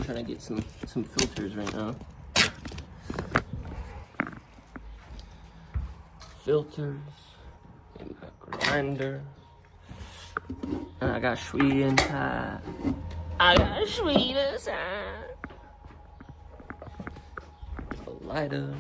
trying to get some filters right now. Filters in my grinder. And I got sweet inside. I got sweet inside. A lighter.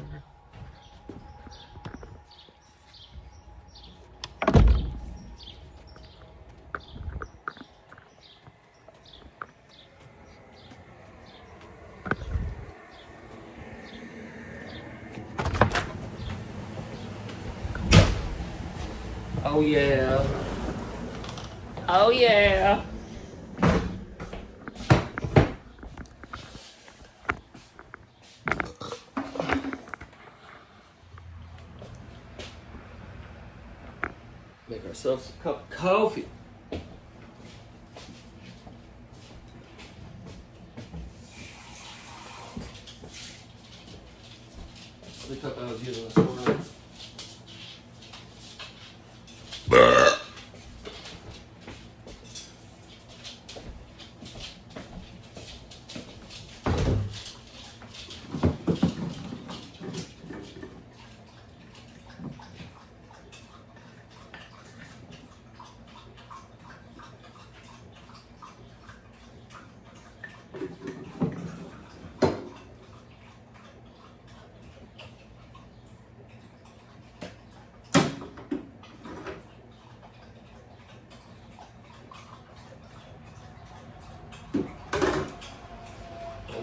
Oh yeah. Oh yeah. Make ourselves a cup of coffee. The cup I was using this morning.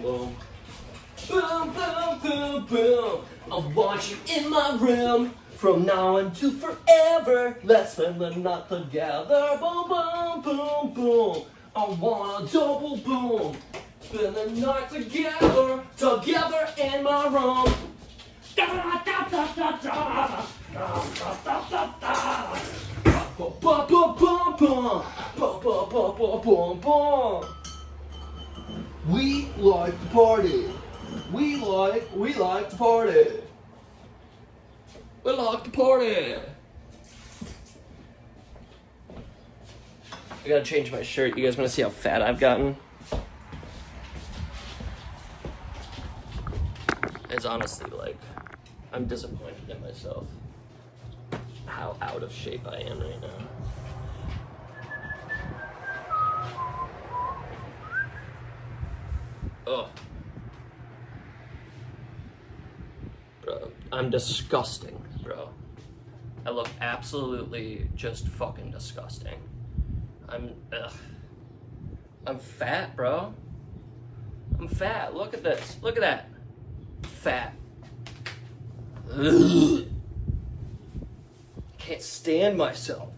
Boom, boom, boom, boom, boom. I want you in my room from now until forever. Let's spend the night together. Boom, boom, boom, boom. I want a double boom. Spend the night together, together in my room. We like to party. We like to party. We like to party. I gotta change my shirt. You guys wanna see how fat I've gotten? It's honestly like, I'm disappointed in myself. How out of shape I am right now. Oh. Bro, I'm disgusting, bro. I look absolutely just fucking disgusting. I'm fat, bro. I'm fat. Look at this. Look at that. Fat. Ugh. Can't stand myself.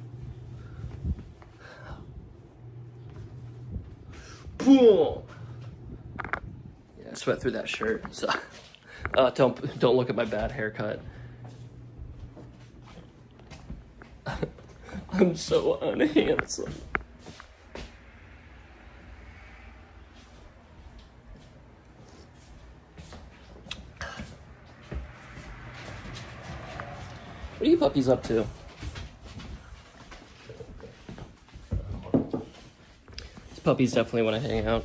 Boom. I sweat through that shirt, so don't look at my bad haircut. I'm so unhandsome. What are you puppies up to? These puppies definitely want to hang out.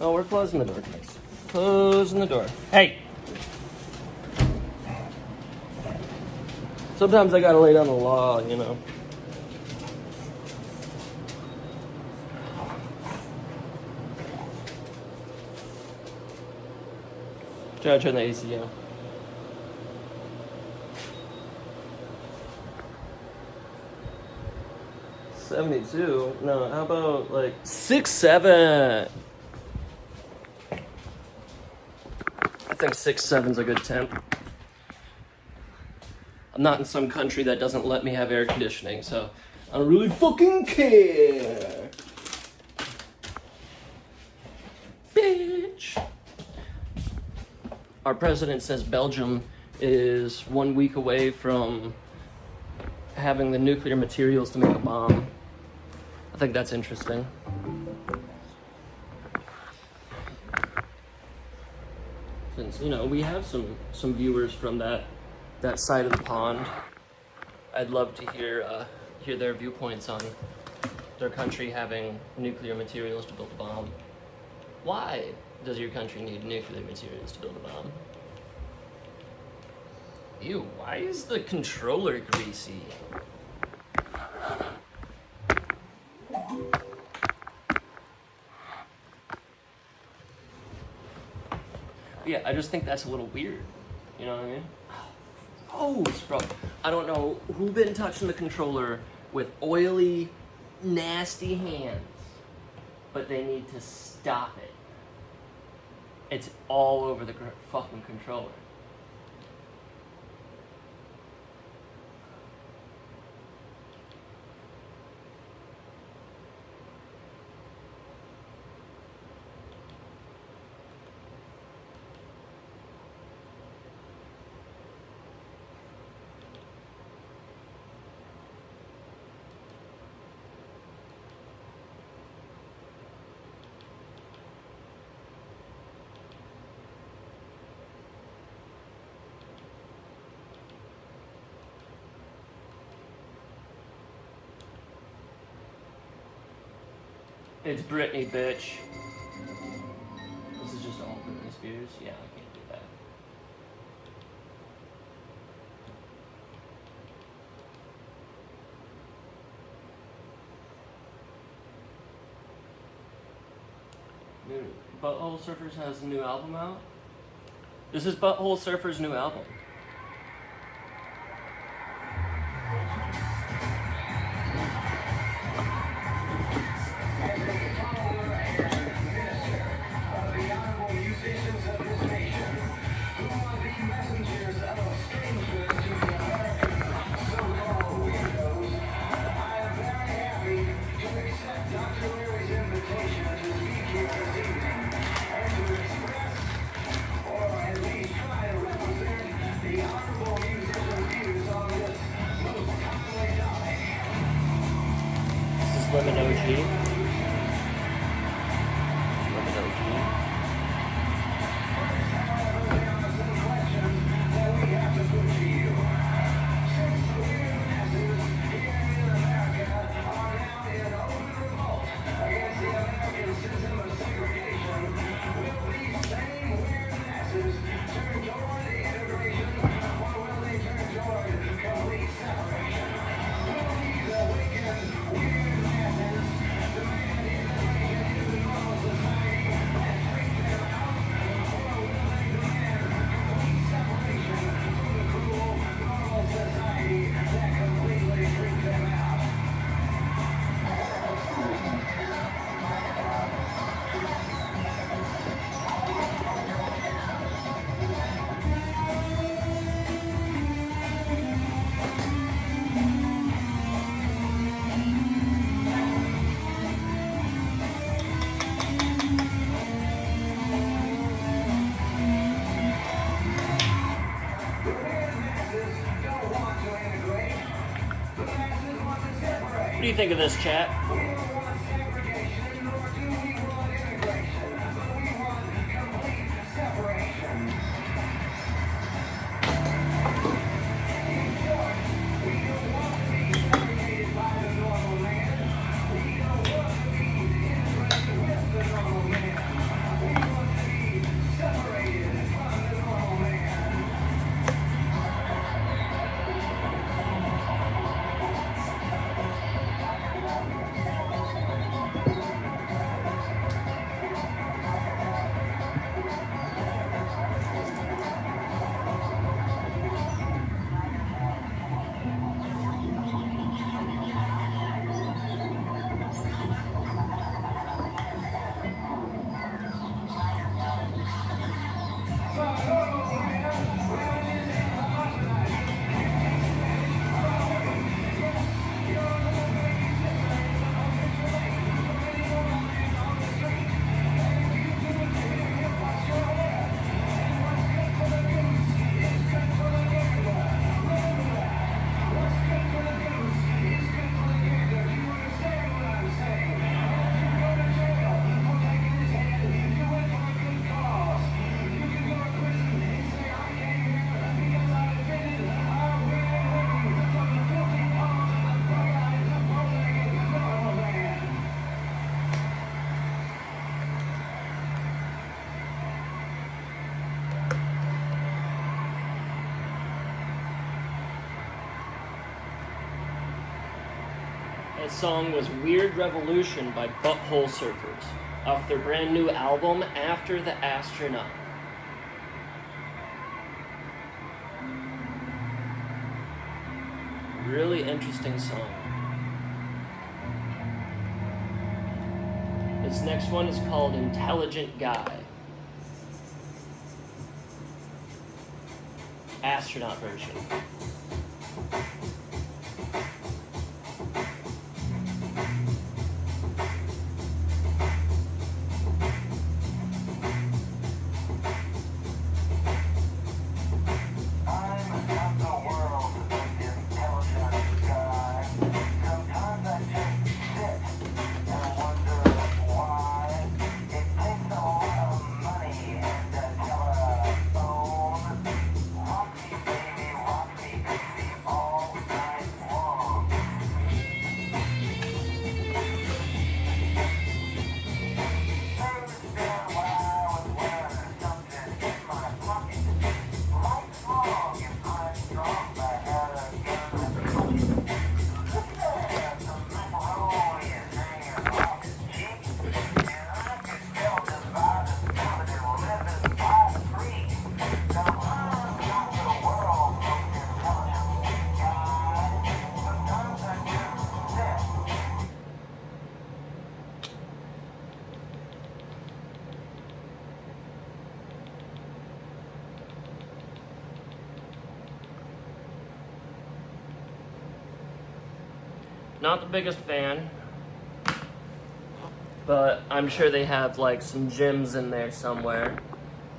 Oh, we're closing the door, guys. Closing the door. Hey! Sometimes I gotta lay down the law, you know. Try to turn the AC on. $72? No, how about like 6'7"? I think 6'7"'s a good temp. I'm not in some country that doesn't let me have air conditioning, so I don't really fucking care. Bitch. Our president says Belgium is 1 week away from having the nuclear materials to make a bomb. I think that's interesting. Since, you know, we have some viewers from that side of the pond. I'd love to hear their viewpoints on their country having nuclear materials to build a bomb. Why does your country need nuclear materials to build a bomb? Ew, why is the controller greasy? Yeah, I just think that's a little weird. You know what I mean? Oh, bro. I don't know who been touching the controller with oily, nasty hands, but they need to stop it. It's all over the fucking controller. It's Britney, bitch. This is just all Britney Spears? Yeah, I can't do that. Butthole Surfers has a new album out? This is Butthole Surfer's new album. Lemon OG. Lemon OG. What do you think of this, chat? That song was Weird Revolution by Butthole Surfers off their brand new album After the Astronaut. Really interesting song. This next one is called Intelligent Guy. Astronaut version. Not the biggest fan, but I'm sure they have like some gems in there somewhere.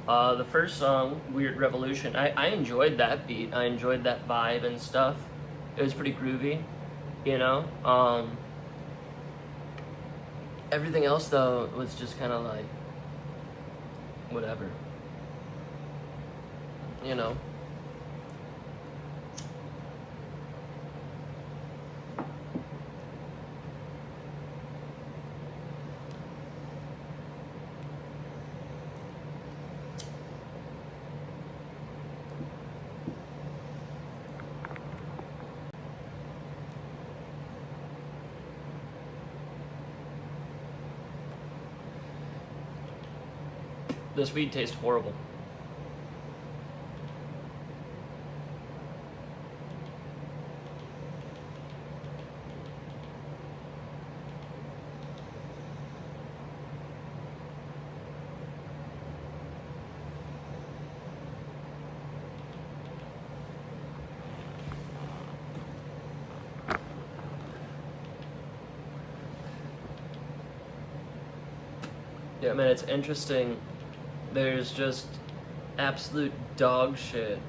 The first song, Weird Revolution, I enjoyed that beat. I enjoyed that vibe and stuff. It was pretty groovy, you know? Everything else though was just kind of like, whatever, you know? This weed tastes horrible. Yeah, man, it's interesting. There's just absolute dog shit.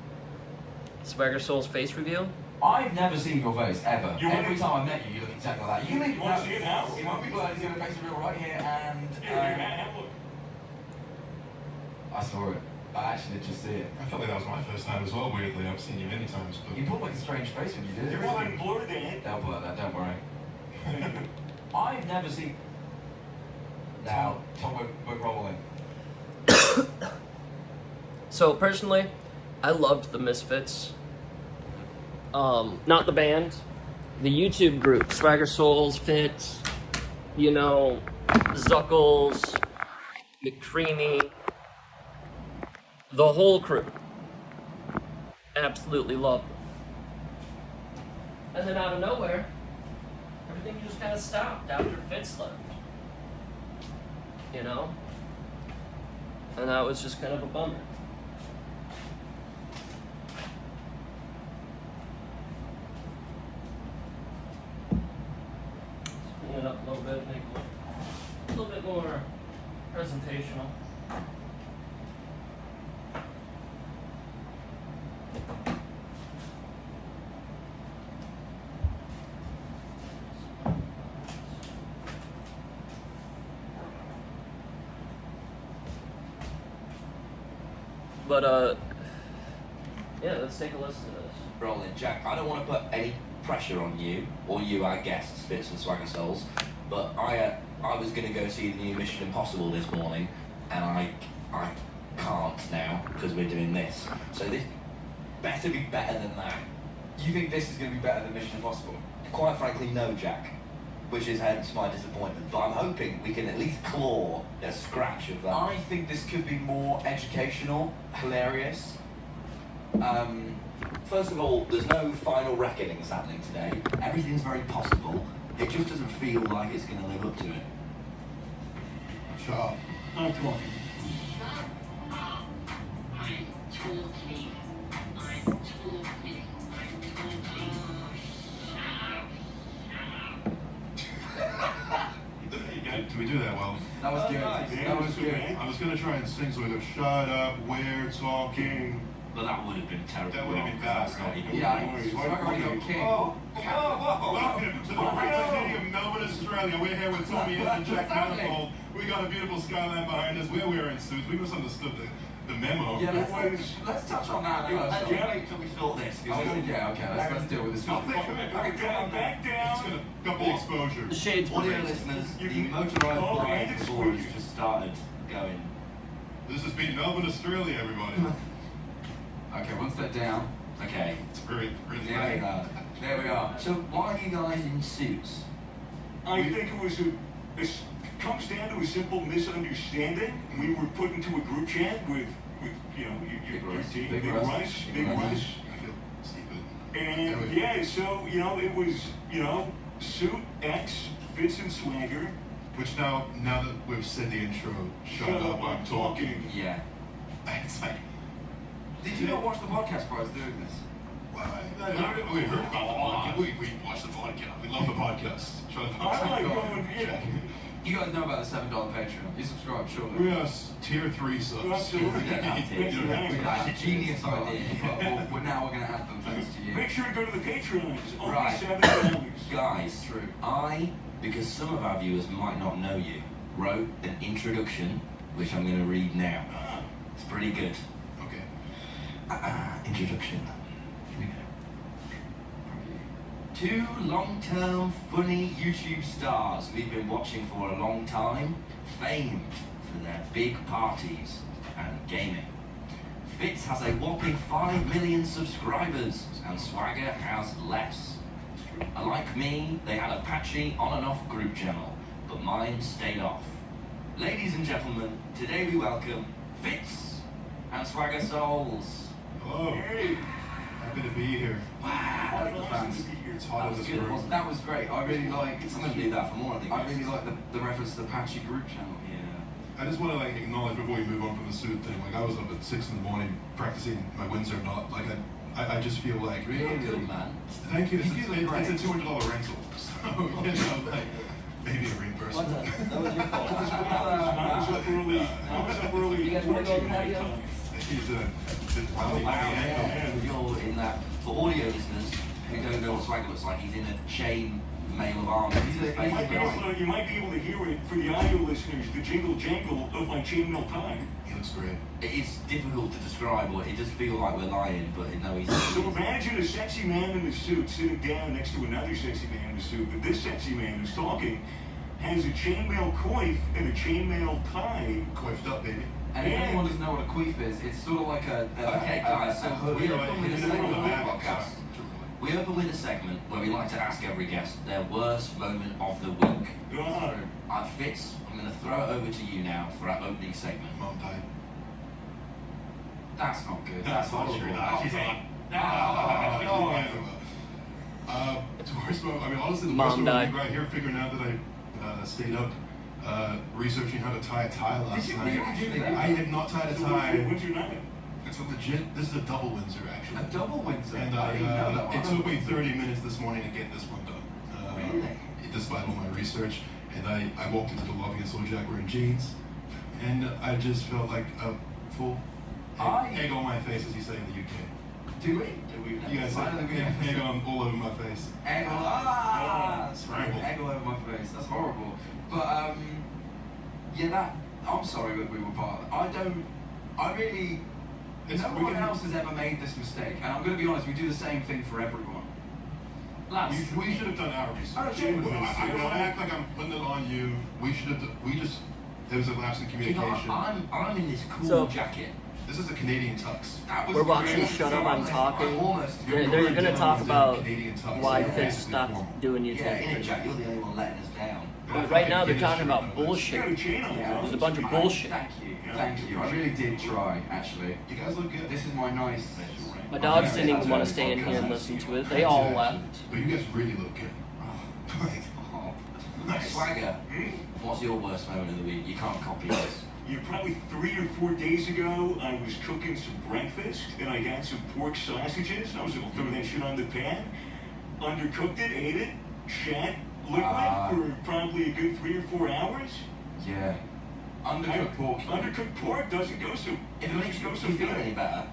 Swagger Soul's face reveal? I've never seen your face, ever. Every to... time I met you, you look exactly like that. You want to see it now? It won't be blurred, it's your face reveal right here, and... Have a look. I saw it. I actually did just see it. I felt like that was my first time as well, weirdly. I've seen you many times, but... You put like a strange face when you did it. It wasn't blurred then. They'll blur that, don't worry. I've never seen... Now, Tom, we're rolling. So personally, I loved the Misfits. Not the band, the YouTube group, Swagger Souls, Fits, you know, Zuckles, McCreamy, the whole crew. Absolutely loved them. And then out of nowhere, everything just kind of stopped after Fitz left. You know? And that was just kind of a bummer. Clean it up a little bit, make it look a little bit more presentational. But, yeah, let's take a listen to this. Rolling, Jack, I don't want to put any pressure on you, or you, our guests, Fitz and Swagger Souls, but I was going to go see the new Mission Impossible this morning, and I can't now, because we're doing this. So this better be better than that. You think this is going to be better than Mission Impossible? Quite frankly, no, Jack. which is hence my disappointment. But I'm hoping we can at least claw a scratch of that. I think this could be more educational, hilarious. First of all, there's no final reckonings happening today. Everything's very possible. It just doesn't feel like it's going to live up to it. Shut up. I'm talking. Did we do that well? That was good. nice. That was good. I was gonna try and sing so we go, shut up, we're talking. But that would have been terrible. That would have been bad, That's not right? even Yeah, right. it's like I go king. Welcome to the great city of Melbourne, Australia. We're here with Tommy and Jack Manifold. We got a beautiful skyline behind us. We're wearing suits. We misunderstood the memo. Yeah, let's touch on that first. Yeah, wait till we sort this. Yeah, okay, let's deal with this. Back down. It's gonna cut the exposure. The shades were Audio raised. listeners, the motorised blind before has just started going. This has been Melbourne, Australia, everybody. Okay, one step down. Okay, It's great. Really There we great. go. There we are. so why are you guys in suits? I think it was comes down to a simple misunderstanding. We were put into a group chat with you know, your team, Big Big Russ. Rush, Big Big Russ. Rush. I feel stupid. And yeah, so, you know, it was, you know, suit X, fits and swagger. Which now that we've said the intro, shut up, I'm talking. Yeah. It's like, Did you not watch the podcast prior to doing this? well, we heard about the podcast. We watched the podcast. We love the podcast. Shut up. I like going, yeah. You guys know about the $7 Patreon. You subscribe, surely. We are tier 3 subs. Absolutely. That's a genius idea, but now we're going to add them thanks to you. Make sure to go to the Patreon. It's only Right. $7. Guys, True. I, because some of our viewers might not know you, wrote an introduction, which I'm going to read now. It's pretty good. Okay. Introduction. Here we go. Two long-term funny YouTube stars we've been watching for a long time, famed for their big parties and gaming. Fitz has a whopping 5 million subscribers and Swagger has less. Like me, they had a patchy on and off group channel, but mine stayed off. Ladies and gentlemen, today we welcome Fitz and Swagger Souls. Hello. Hey. Happy to be here. Wow, that's the fans. It's That hot in was this good. room. That was great. I really like. I'm going to do that for more, I think. I really like the reference to the Patchy group channel. Yeah. I just want to acknowledge before we move on from the suit thing. I was up at 6 in the morning practicing my Windsor knot. I just feel like You're good, man. Thank you. It's, You feel it's a great. $200 rental, so you know, maybe a reimbursement. That was your fault. I was up early. You guys wanna go on the patio? He's a Oh, wow, angle. yeah. You're in that. For audio listeners who don't know what Swagger looks like, he's in a chain mail of arms. He's You might, be able to hear it for the audio listeners, the jingle jangle of my chainmail tie. He looks great. It's difficult to describe, or it does feel like we're lying, but no, he's. So imagine a sexy man in a suit sitting down next to another sexy man in a suit, but this sexy man who's talking has a chainmail coif and a chainmail tie. Coiffed up, baby. And if anyone doesn't know what a queef is, it's sort of like Okay, guys, so we open with a It's segment from of the the back. podcast. Sorry. We open with a segment where we like to ask every guest their worst moment of the week. Fitz, I'm going to throw it over to you now for our opening segment. Mom died. That's not good. That's not horrible. true. She's like, the worst moment, I mean, honestly, the Mom worst moment died. right here, figuring out that I stayed up researching how to tie a tie last Did night. you do that? I had not tied a tie. When's your night? It's a legit, this is a double Windsor, actually. A double Windsor. And I didn't know that one. it took me 30 minutes this morning to get this one done. Really? Despite all my research. And I walked into the lobby and saw Jack wearing jeans. And I just felt like a full egg on my face, as you say in the UK. Do we? You guys say I don't think we egg have on all over my face. Egg all Scrambled. egg all over my face. That's horrible. But yeah, I'm sorry that we were part of it. No one else has ever made this mistake, and I'm going to be honest. We do the same thing for everyone. Lads, We should have done our research. Oh, genuinely. I don't want to act like I'm putting it on you. We should have. There was a lapse in you know, communication. I'm in this cool So- jacket. This is a Canadian tux. That was We're watching great. Shut Up, I'm Talking. Almost. They're gonna talk about Canadian tux. why So Fitz basically stopped formal. doing Yeah, YouTube. innit, Jack? You're the only one letting us down. Right now they're talking about You got a bullshit. chain on, Yeah. There's a bunch of bullshit. Thank you. Thank you. I really did try, actually. You guys look good. This is my nice. My dogs didn't even want to stay in here and listen to it. They all left. But you guys really look good. Like, Oh. nice. Swagger, what's your worst moment of the week? You can't copy this. You probably 3 or 4 days ago, I was cooking some breakfast and I got some pork sausages. I was able to throw that shit on the pan, undercooked it, ate it, shat liquid for probably a good 3 or 4 hours. Yeah. Undercooked pork. Undercooked pork doesn't go so. If it makes you feel any better,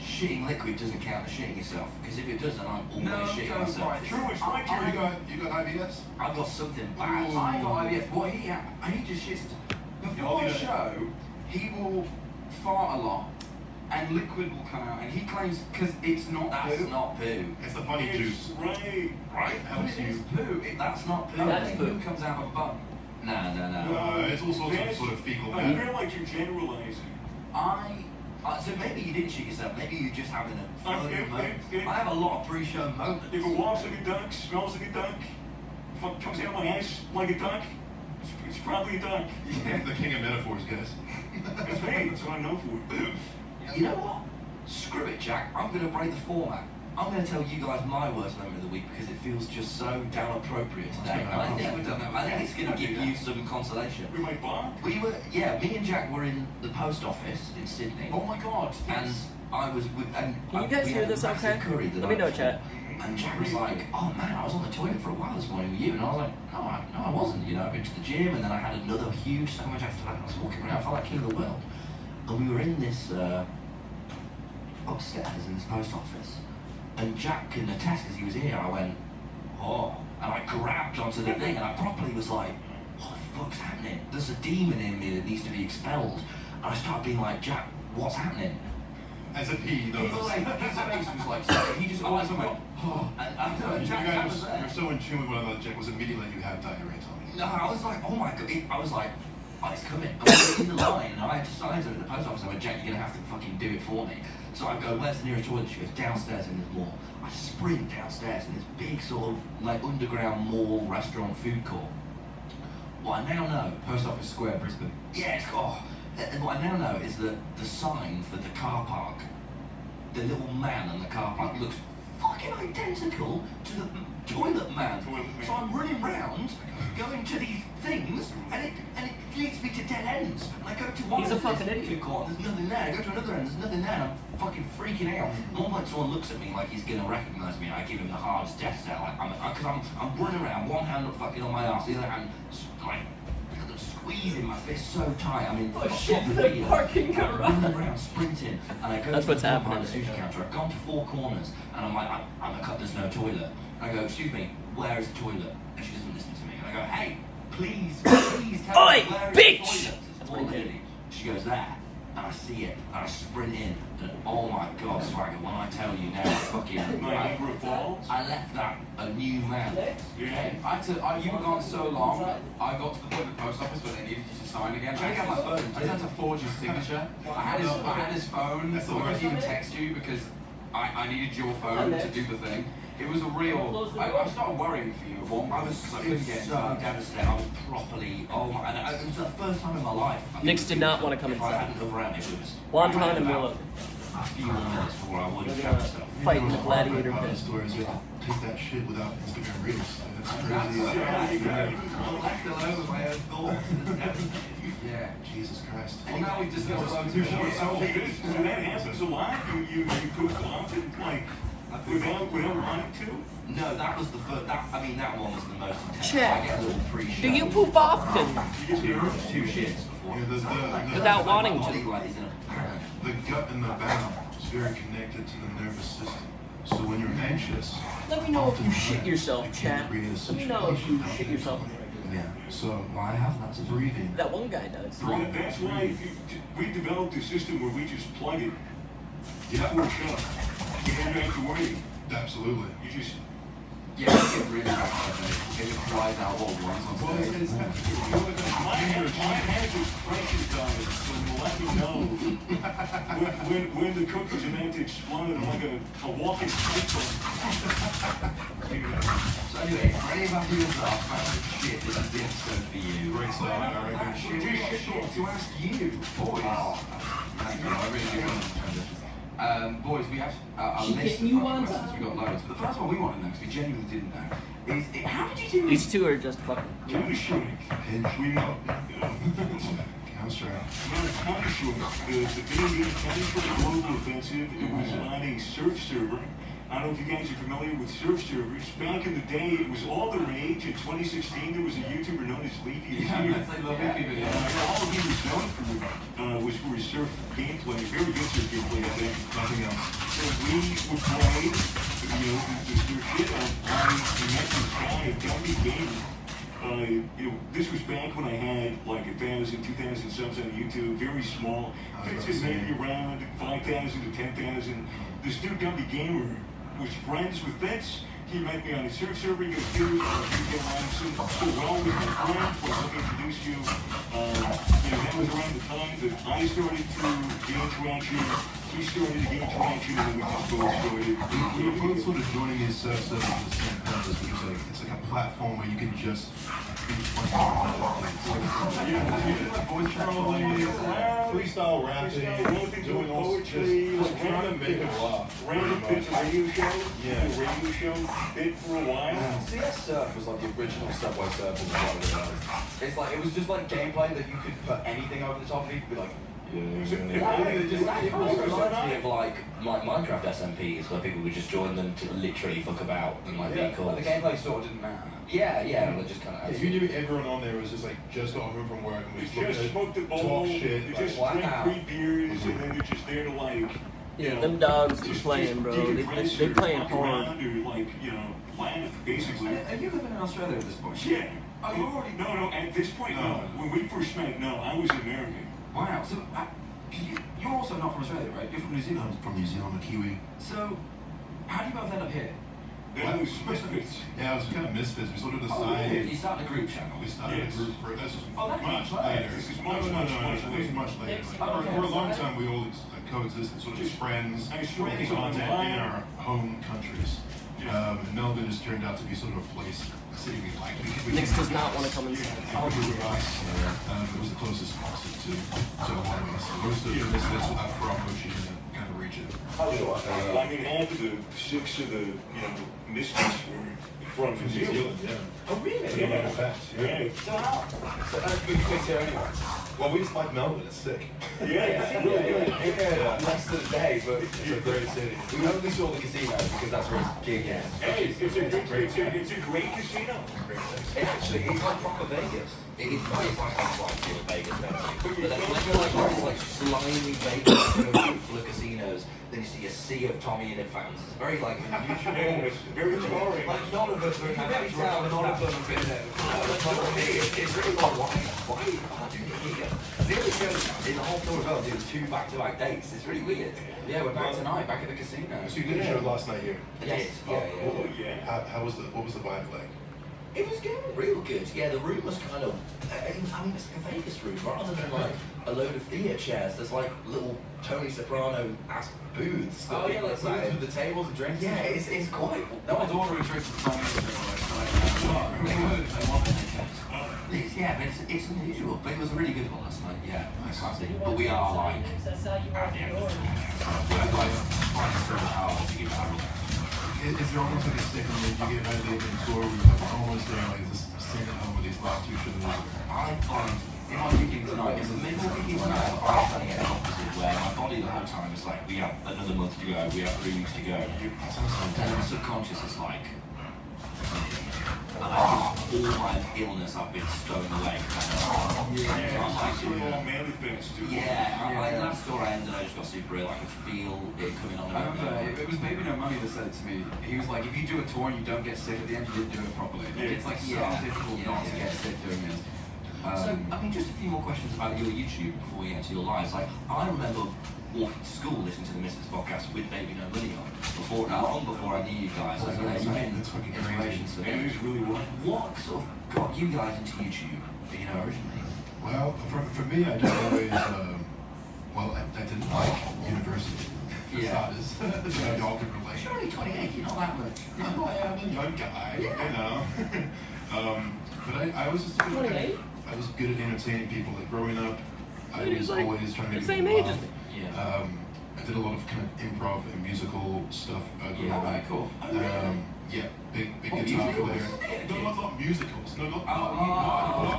shitting liquid doesn't count as shitting yourself. Because if it does, then I'm always No, shitting don't myself. worry. True, it's like You got IBS? I've got something bad. Ooh. I got IBS. What he just shits. Before Yeah. a show, he will fart a lot, and liquid will come out, and he claims because it's not That's poo. not poo. It's the funny It's juice. right. Right? But Helps it is you. poo. That's not poo. That's Poo poo. comes out of a bum. No. It's all sorts of That's- sort of fecal I matter. feel like you're generalizing. So maybe you didn't shit yourself. Maybe you're just having a Okay, floating moment. okay. I have a lot of pre-show moments. If it walks like a duck, smells like a duck, comes out my ass like a duck, it's probably a duck. The king of metaphors, guys. That's me. That's what I'm known for. You know what? Screw it, Jack. I'm going to break the format. I'm going to tell you guys my worst moment of the week because it feels just so damn appropriate today. And I think it's going to give you some consolation. We might bond. Me and Jack were in the post office in Sydney. Oh my god. And I was with, and Can you guys we hear had a this massive okay? curry the Let me night know, before. chat. And Jack was like, oh man, I was on the toilet for a while this morning with you. And I was like, no, I wasn't. You know, I've been to the gym and then I had another huge sandwich after that. I was walking around, I felt like king of the world. And we were in this, upstairs in this post office. And Jack can attest because he was here. I went, oh. And I grabbed onto the thing and I properly was like, what the fuck's happening? There's a demon in me that needs to be expelled. And I started being like, Jack, what's happening? As if he He knows. was like, his face was like, sorry, he just always went, oh. And You Jack guys was were there. so in tune with one another. Jack was immediately like, you have diarrhea, Tommy. No, I was like, oh my god. I was like, oh, it's coming. And we were in the line, and I had to sign to her at the post office. I went, Jack, you're going to have to fucking do it for me. So I go, where's the nearest toilet? She goes, downstairs in this mall. I sprint downstairs in this big sort of like underground mall, restaurant, food court. What I now know, Post Office Square, Brisbane. yeah, what I now know is that the sign for the car park, the little man on the car park looks fucking identical to the toilet man. So I'm running round, going to these things, and it leads me to dead ends. And I go to one He's a end of fucking this idiot. food court, and there's nothing there. I go to another end, there's nothing there, and I'm fucking freaking out. And one point someone looks at me like he's gonna recognise me, and I give him the hardest death stare. Like I'm running around, one hand fucking on my arse, the other hand like squeezing my fist so tight. I mean, Oh, fuck shit, the they're feeling. parking I'm garage. running around sprinting, and I go That's to what's the door happening. behind the sushi counter. I've gone to 4 corners, and I'm like, I'm a cut. There's no toilet. And I go, excuse me, where is the toilet? And she doesn't listen to me. And I go, hey, please tell Oi, me where is bitch! the toilet? This poor lady. She goes there, and I see it, and I sprint in, and oh my god, Swagger, when I tell you now, fucking, Niagara Falls. I left that a new man. Yeah. You were gone so long, I got to the point of the post office where they needed you to sign again. I got my phone, I just had to forge his signature. I had his phone, That's the so I worst. couldn't even text you because I needed your phone to do the thing. It was a real. I started worrying for you at one I point. was so I couldn't get in touch. devastated. I was properly, oh my, and it was the first time in my life. Nix did not want to come If I inside. hadn't have ran, it was Wonton and about Willow. a few more minutes before I would have shot myself. Fighting the gladiator Part of the pit. story is you take that shit without Instagram Reels. That's That's crazy. Left alone with my own thoughts. Yeah. Jesus Christ. Well, now we've discussed loads So of short that happens a lot. You cook often, like without wanting to. No, that was the first. That one was the most intense. Check. I get a little pre-show. Do you poop often? Two shits before. Yeah, Without wanting My body, to. like, is in a panic. the gut and the bowel is very connected to the nervous system. So when you're anxious, Let me know if you shit oftentimes yourself, it can chat. create a Let me know if you situation shit yourself. Yeah. So Well, I have that. breathing. That one guy does. That's why we developed a system where we just plug it. You have to shut up. You don't have to worry. Absolutely. You just Yeah, I get really passionate. Get your flies out all once on Well, stage. My hands are precious diet, so let me know when the cookies are meant to explode like a walking cycle. So anyway, for any of our viewers that are fans of shit, this is the episode for you. Great song, I reckon. Just shit to ask you, boys. Thank you, I really do want to transition. Boys, we have a She list getting you of one questions. time. We've got loads. But the first one we want to know, because we genuinely didn't know, is how did you do These two are just fucking. Counter-Strike. We know. Counter-Strike. Counter-Strike. The video game Counter-Strike Global Offensive. It was on a surf server. I don't know if you guys are familiar with surf servers. Back in the day, it was all the rage. In 2016, there was a YouTuber known as Leafy. Yeah, that's like the Leafy video. All he was known for was for his surf gameplay. Very good surf gameplay, I think. Nothing else. So we would play, the surf shit on the next guy, Dummy Gamer. This was back when I had like 1,000, 2,000 subs on YouTube, very small. Fits in maybe around 5,000 to 10,000. This dude, Dummy Gamer, was friends with Vince. He met me on a surf server. He goes, dude, you get along so well with my friend. Well, let me introduce you. That was around the time that I started to gain traction. He started to gain traction, and then we just both started. We were both sort of joining his surf service for the same purpose, which is like, it's like a platform where you can just be Voice trolling, freestyle rapping, doing all poetry, just trying to make it laugh. Random bits of radio show. Yeah. The radio show bit for a while. CS Surf was like the original Subway Surf in the world. It's like, it was just like gameplay that you could put anything over the top of. People be like, it reminds me of like Minecraft SMPs where people would just join them to literally fuck about and like be cool. But the gameplay sort of didn't matter. Yeah, and it just kind of. If you knew everyone on there was just like just got home from work and was They just smoked a bowl, talk shit. they Like, just wow. drink 3 beers, and then they're just there to like, Them dogs be playing, bro. They playing hard. Or like, laugh, basically. Are you living in Australia at this point? Yeah. Oh, you already... No, at this point, no. When we first met, no, I was American. Wow, so you're also not from Australia, right? You're from New Zealand. I'm from New Zealand, a Kiwi. So, how do you both end up here? That was misfits. Yeah, it was kind of misfits. We sort of You decided. started a group channel. We started Yes. a group for this was Oh, that's much much later. This is No, much, no, much, no, much it was later. much later. It's- Like, for a long time, we all coexisted, sort of just friends, I making friends content online. in our home countries. Yeah. And Melbourne has turned out to be sort of a place, a city we like. Nix does not want to come inside. Our group of us, it was the closest sponsor to one of us. Most of the misfits are from Oceania kind of region. I mean, half of the 6 of the, misfits were from New Zealand. Yeah. Oh really? Yeah, fact. Yeah. So how? So we went here anyway. Well, we just like Melbourne. It's sick. Less than a day, but It's a great city. we only saw the casino because that's where it's gig is. Hey, it's a great casino. It's like proper Vegas. It's like Vegas, basically. But then when you're like slimy Vegas, full of casinos, then you see a sea of Tommy and fans. It's very like unusual. Very boring. Like none of us are in that town, none of them have been there. It's really like why are you here? The only show in the whole tour as well, doing 2 back-to-back dates. It's really weird. Yeah, we're back tonight, back at the casino. So you did a show last night here. Yes, Oh, yeah. How was what was the vibe like? It was good, real good. Yeah, the room was kind of, it's like a Vegas room rather than like a load of theatre chairs. There's like little Tony Soprano-ass booths. that Oh yeah, people like are sat in. with the tables and drinks. Yeah, it's quite. No one's ordering drinks at the time. They would, they want it. Yeah, but it's unusual, but it was a really good one last night. Yeah, classic. But we are like at the end of the night. We're like trying so hard to give that a Is there almost like a stick when you get out of the tour? We were like almost there, like just sitting at home with these last 2 shows. I find, in my thinking tonight, it's maybe more thinking tonight, but I'm finding it opposite, where my body the whole time is like, we have another month to go, we have 3 weeks to go. And my subconscious is like, all my illness I've been stowing away. Last tour I ended, I just got super ill. I could feel it coming on. I remember it was Baby No Money that said it to me. He was like, if you do a tour and you don't get sick at the end, you didn't do it properly. Like, it's like so difficult not to get sick doing this. So, I mean, just a few more questions about your YouTube before we get to your lives. Like, I remember walking to school listening to the Mystics podcast with Baby No Money on, long before I knew you guys. So, you've been inspirations for me. It is really what? What sort of got you guys into YouTube, originally? Well, for me, I just always, I didn't like university. For starters. Y'all can relate. You're only 28, you're not that much. I'm a young guy, but I was just, I was good at entertaining people. Like growing up, I was always trying to make the same people age as laugh. me. Yeah. I did a lot of kind of improv and musical stuff. Cool. Big guitar player. No, not musicals. No, not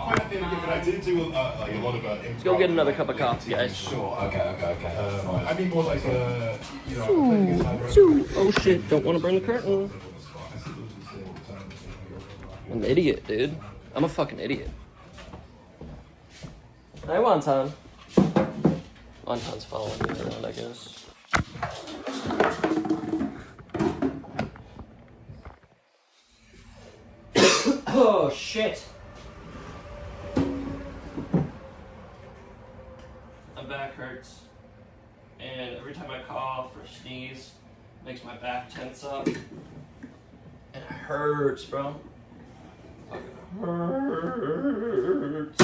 quite at the end, but I did do like a lot of improv. Let's go get another cup of coffee, guys. Sure. Okay. I mean more like playing guitar. Oh shit! Don't want to burn the curtain. I'm an idiot, dude. I'm a fucking idiot. Hey, Wonton. Wonton's following me around, I guess. Oh shit! My back hurts, and every time I cough or sneeze, it makes my back tense up, and it hurts, bro. Fucking hurts.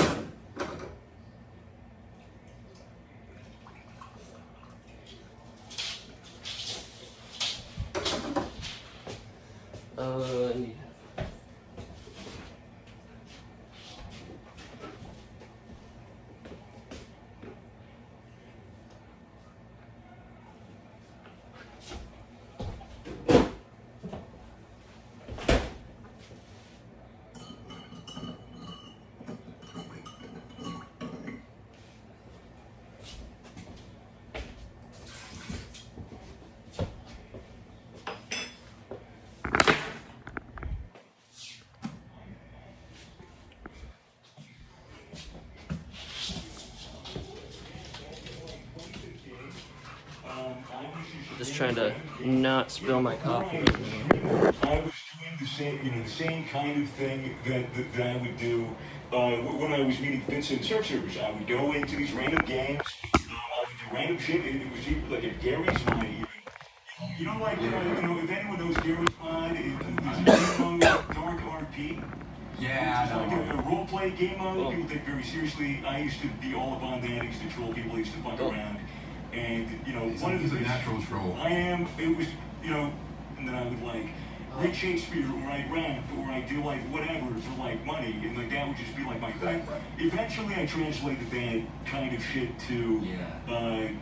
I need. Just trying to not spill my coffee. I was doing the same kind of thing that I would do when I was meeting Vincent surf servers. I would go into these random games. I would do random shit. It was even like a Gary's Mod. If anyone knows Gary's Mod, there's a game mode, Dark RP. Yeah, It's I know. like a role-play game mode. People take very seriously. I used to be all up on that. I used to troll people. I used to fuck around. And, one of the He's a things natural troll. I am, it was, and then I would read Shakespeare, or I rap, or I do whatever for money, and that would just be my thing. Eventually I translated that kind of shit to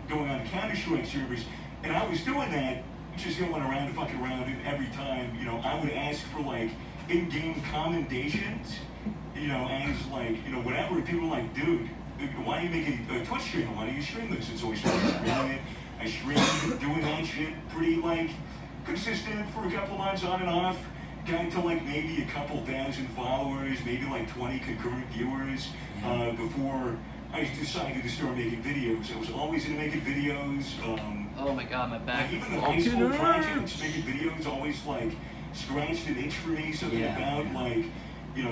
going on Counter-Strike servers, and I was doing that, just going around and fucking around, and every time, I would ask for in-game commendations, as whatever, and people were like, dude, why do you make a Twitch channel? Why do you stream this? It's always streaming it. I streamed doing that shit pretty consistent for a couple months on and off. Got to maybe a couple thousand followers, maybe 20 concurrent viewers before I decided to start making videos. I was always into making videos. Oh my god, my back. Even the high school projects, making videos always scratched an itch for me. Something about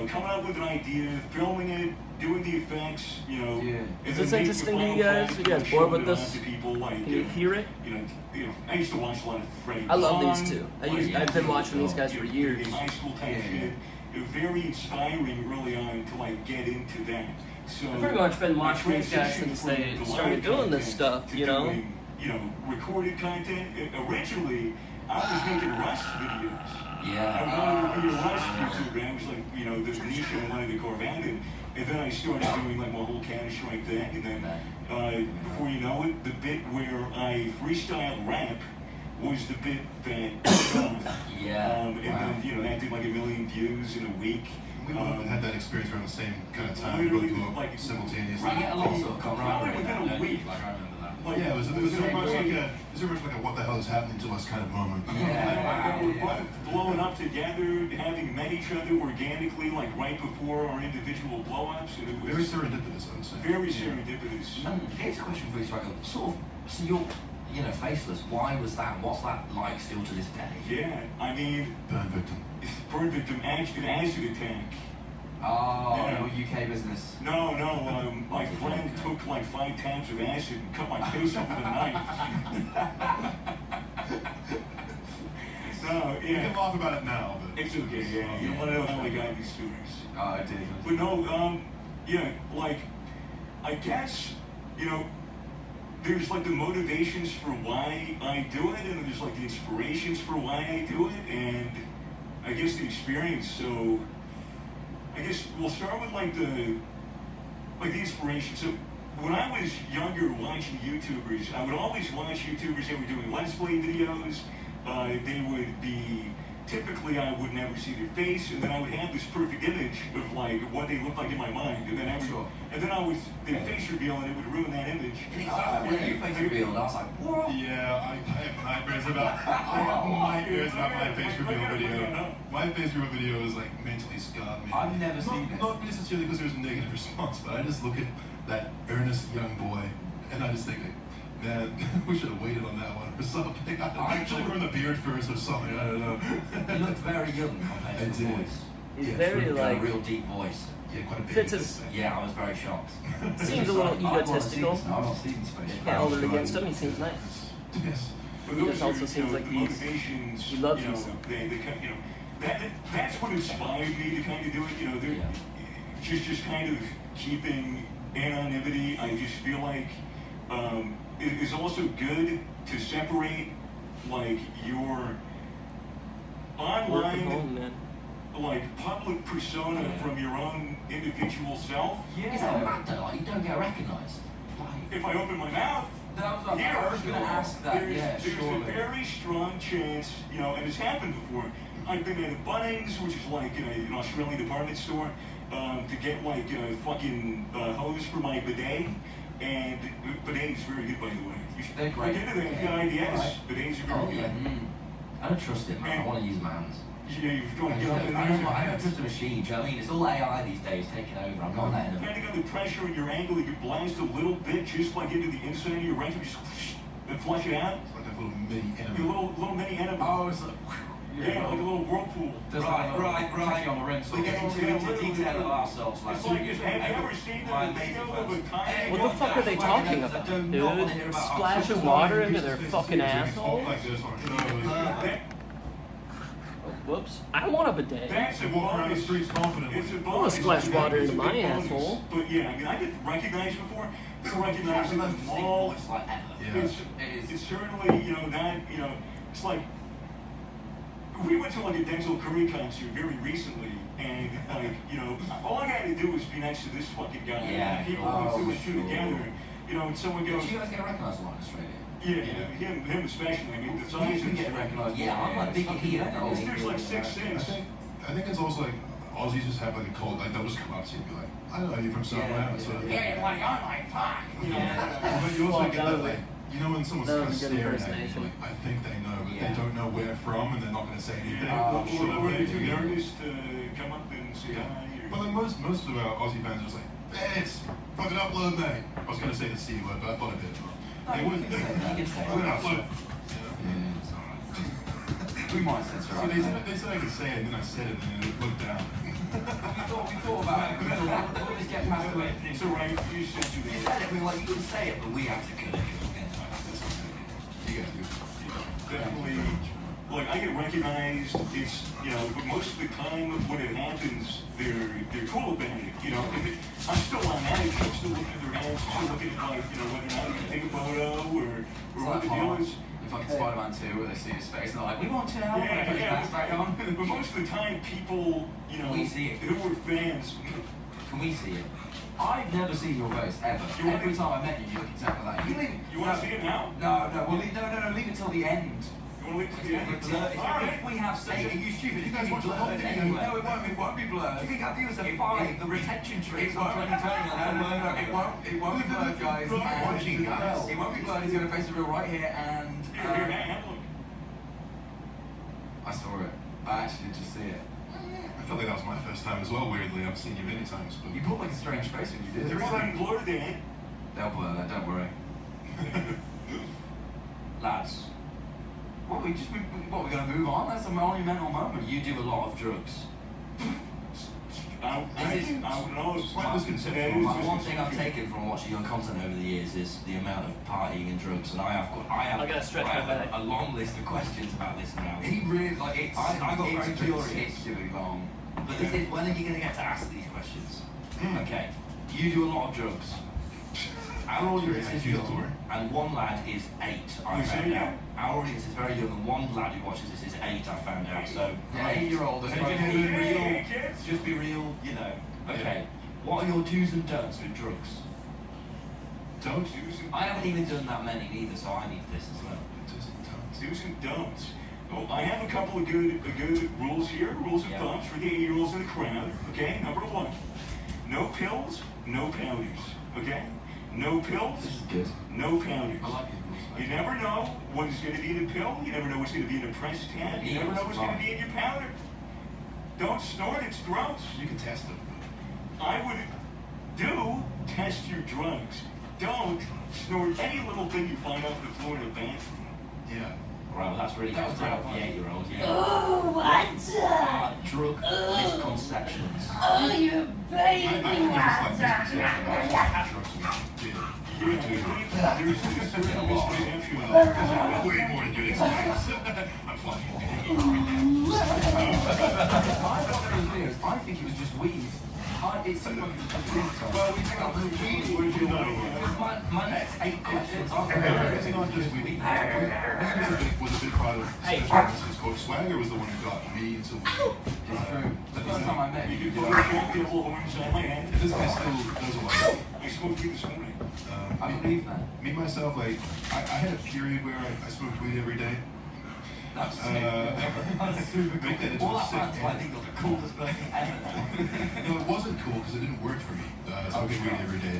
coming up with an idea, filming it, doing the effects, Is this interesting to you guys? Are you guys bored with this? Can you hear it? I used to watch a lot of Freddie. I love these two. I've been watching these guys for years. High school type shit. It was very inspiring early on to get into that. So I've pretty much been watching these guys since they started doing this stuff, doing, recorded content. Originally, I was making Rust videos. Yeah. I wanted to be a Rust YouTuber. I was the niche I wanted to go around in. And then I started doing my whole Counter-Strike thing. And then, before you know it, the bit where I freestyle rap was the bit that took off. Yeah. And then, that did 1 million views in a week. We had that experience around the same kind of time. Literally, simultaneously. We get a lot of camaraderie. within a week. I remember that. It was very much like a what the hell is happening to us kind of moment. We're both blowing up together, having met each other organically, right before our individual blow-ups. And it was Very serendipitous, I would say. very serendipitous. Here's a question for you, Struggle. So you're faceless. Why was that? What's that like still to this day? Yeah, I mean, Burn victim. burn victim, acid attack. Oh, Yeah. your UK business. No, my friend took like 5 tabs of acid and cut my face off with a knife. No, We can yeah. laugh about it now, but It's okay, yeah. You want to know how I got these stories. Oh, I did. But no, yeah, like, I guess, you know, there's like the motivations for why I do it, and there's like the inspirations for why I do it, and I guess the experience. So, I guess we'll start with like the inspiration. So, when I was younger watching YouTubers, I would always watch YouTubers that were doing Let's Play videos. They would be, typically I would never see their face, and then I would have this perfect image of like what they looked like in my mind, and then their face reveal, and it would ruin that image. When you face revealed, I was like, what? yeah, I have nightmares about my face reveal video. My face reveal video is like mentally scarred me. I've never seen it. Not necessarily because there was a negative response, but I just look at that earnest young boy and I just think, like, man, we should have waited on that one or something. I should have grown the beard first or something. I don't know. You look very young compared to I the did. voice. He's Yeah, very true. Got a like real deep voice. Yeah, quite a bit. fits his. Yeah, I was very shocked. Seems a little egotistical. I'm not seeing his face. Can't hold it against him. He seems nice. Yes. But He those just are, also seems like the he's- motivations, he loves you know, himself. they kind, you know, that's what inspired me to kind of do it. You know, they're just kind of keeping anonymity. I just feel like it is also good to separate like your Work from online home, man. like public persona from your own individual self. Is that mad though? Like, you don't get recognised. Like, If I open my mouth, I was going to ask that. there's a surely. very strong chance, you know, and it's happened before. I've been at a Bunnings, which is like an Australian department store, to get like a fucking hose for my bidet. And bidet is very good, by the way. You should They're great. look into that. Yeah, IDS. Right. Bidets are very oh good. yeah. I don't trust it, man. I want to use my hands. You know, you've got I to get up in don't, there. I don't trust the machine. Do you know what I mean? It's all AI these days taking over. I'm not letting them. Depending on the pressure and your angle, you can blast a little bit just like into the inside of your rectum, just and flush it out. It's like a little mini Like enemy. a little mini enema. Oh, it's like, yeah, like a little whirlpool. Just right on the rim. We're getting too into detail of ourselves. It's like, have you ever seen the video of a kayak? What the fuck are they talking about, dude? Splashing water into their fucking asshole? Like this on shows. Whoops. I want a bidet. That's They a walk around the bonus. streets confidently. It's a I bonus. wanna splash water It's a into my big bonus. asshole. But yeah, I mean, I get recognized before. Been That's recognized the in the most distinct mall. voice like ever. Yeah. It's certainly, you know, not, you know, it's like, we went to like a Denzel Curry concert very recently, and like, you know, all I had to do was be next to this fucking guy. Yeah, People oh, would do it sure. together, you know, and someone Do goes, you guys get recognised a lot in Australia? yeah, him especially. I mean, the size You can of get recognised. Yeah, I'm like big here. There's like 6'6". I think it's also like Aussies just have like a code, like they'll just come up to you and be like, I know you from somewhere. Sort of thing. Yeah, like I'm like fuck. But you also Fuck, get that that would- like, you know when someone's that kind of was a good staring at you, impersonation. like, I think they know, but Yeah. they don't know where from, and they're not going to say anything. Or they're too Yeah. nervous to come up and say hi. But like most of our Aussie fans are just like, it's fucking upload, mate. I was going to say the C word, but I thought I did. They wouldn't. You can say Fucking that. upload. Yeah, it's alright. We might censor So it. they said I could say it, and then I said it, and then it looked down. We thought about it. We'll just get past it. It's alright, you should do You that. said it. We were like, you can say it, but we have to cut it. You guys do. Definitely, like I get recognized. It's, you know, but most of the time when it happens, they're cool about it. You know, if it, I'm still on that. I'm still looking at their hands. I'm still looking at like, you know, whether or not we can take a photo or It's what like the deal hard. is. In fucking Spider-Man 2, where they see his face and they're like, we want to now. Yeah, Put his yeah. mask back on. But most of the time, people, you know, We see it. who are fans. Can we see it? I've never seen your face, ever. You want Every me- time I met you, you look exactly like that. You leave You want to see it now? No, we'll leave, no, leave it till the end. You want to leave it to the end? If we have stage, are you stupid? You guys watch the whole thing anyway. No, it won't be blurred. Do you think our viewers are fine? The retention tricks on 2020 It won't be blurred, guys. Watching girls. It won't be blurred. He's gonna face the real right here, and Here, have a look. I saw it. I actually did just see it. I felt like that was my first time as well, weirdly. I've seen you many times, but You put like a strange face when you did There it. is one blurred in. They'll blur that. Don't worry. Lads, What we gonna move on? That's a monumental moment. you do a lot of drugs. I don't know. Slight misconception. One thing I've taken from watching your content over the years is the amount of partying and drugs, and I have I gotta stretch my back. a long list of questions about this now. He really like it's. I got it's very curious. particularly long. But this is, when are you going to get to ask these questions? Okay, you do a lot of drugs. Our audience is young, and one lad is 8, I found out. Our audience is very young, and one lad who watches this is 8, I found out. So, Yeah, 8-year-old. just be real, just be real, you know. Okay, what are your do's and don'ts with drugs? Don't I haven't even done that many neither, so I need this as well. Do's and don'ts. Well, I have a couple of good rules here, rules of thumbs for the 8-year-olds in the crowd. Okay, number 1, no pills, no powders. Okay, no pills, This is good. no powders. I like these rules. You never know what's going to be in a pill. You never know what's going to be in a pressed tab. You never know what's going to be in your powder. Don't snort, it's gross. You can test them. I would test your drugs. Don't snort any little thing you find off the floor in the bathroom. Yeah. Right, well, that's really good for the 8-year-old, yeah. Oh, what's up? Drug misconceptions. Oh, you baby, what's up? There's certain misconception. Way more than good experience. I'm fucking. I think it was just weed. It seemed like it was just weed. Well, we think of weed. What did you know? My next 8 questions are It's not just weed. Was a big part of Francis Coach Swagger was the one who got me into weed. It's true. The first time I met you, You put a little orange on my hand. This guy still does a lot. I smoked weed this morning. I believe that. Me myself, like I had a period where I smoked weed every day. That's super cool. Make that into All a that sick man's I think you're the coolest person ever. No, it wasn't cool because it didn't work for me. Smoking weed every day.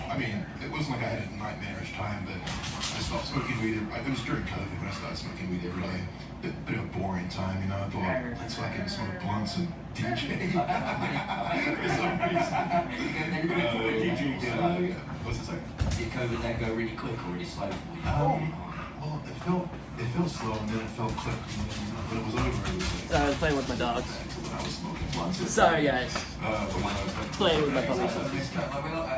I mean, it wasn't like I had a nightmarish time, but I stopped smoking weed. It was during COVID when I started smoking weed every day. Bit of a boring time, you know. I thought, let's fucking smoke blunts and DJ. For some reason. DJ. What's it say? Did COVID then go really quick or really slow for you? Well, it felt slow and then it felt quick. When it was over, it was like. Sorry, I was playing with my dogs. When I was smoking blunts. Sorry, guys. When I was Playing with my puppies. I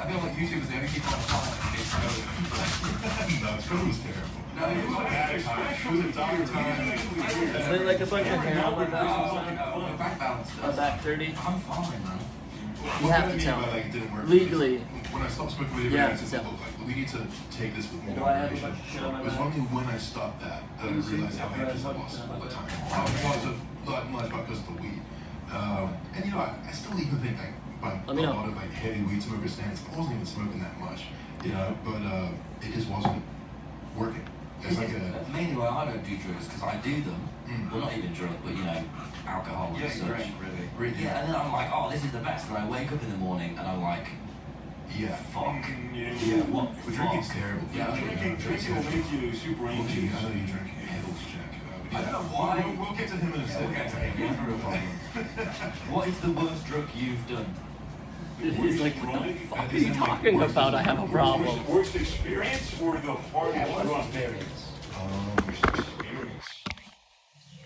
feel like YouTubers, the only people on the planet that taste good. No, COVID was terrible. No, it was a bad time. It was a dark time. Is there like a bunch of hair on my back? My back balance. My back 30? I'm fine, man. You have to tell me. Like, it didn't work. Legally. When I stopped smoking weed, Yeah, I said, so- look, like, we need to take this with more Do I have a moderation. bunch of shit on my It was back? only when I stopped that I realized how anxious I was all the time. Not much because of the weed. And you know, I still even think like by Let me a know. lot of like heavy weed smokers stands, I wasn't even smoking that much, you know, but it just wasn't working. It's like a Mainly why I don't do drugs, because I do them. Mm. Well, not even drug, but you know, alcohol and Yeah, such. drink, really. really, Yeah, and then I'm like, oh, this is the best. And I wake up in the morning and I'm like, yeah. fuck. Yeah. What? But drinking's terrible. Yeah, Drinking will make you super Well, gee, anxious. I know you drink Heddles, Jack. I don't know why. We'll get to him in a second. Okay, yeah, no real problem. What is the worst drug you've done? He's like, what the fuck are you talking about? I have a problem. Worst experience or the hardest drug? Experience. Experience.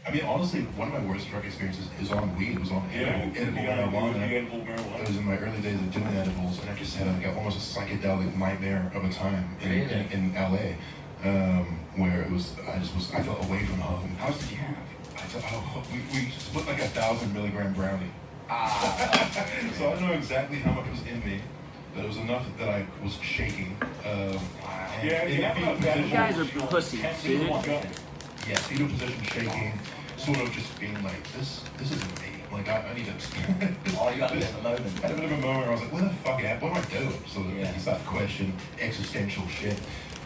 I mean, honestly, one of my worst drug experiences is on weed. It was on edible marijuana. Edible It marijuana. was in my early days of doing edibles, and I just had like almost a psychedelic nightmare of a time in LA, where it was I felt away from home. How much did you have? We split like 1,000 milligram brownie. So I don't know exactly how much was in me, but it was enough that I was shaking. You guys are pussies, dude. Yeah, fetal position shaking, sort of just being like, this isn't me. Like, I need to. Oh, you had a bit of a moment. I had a bit of a moment where I was like, what the fuck happened? What am I doing? So Yeah. you start to question existential shit.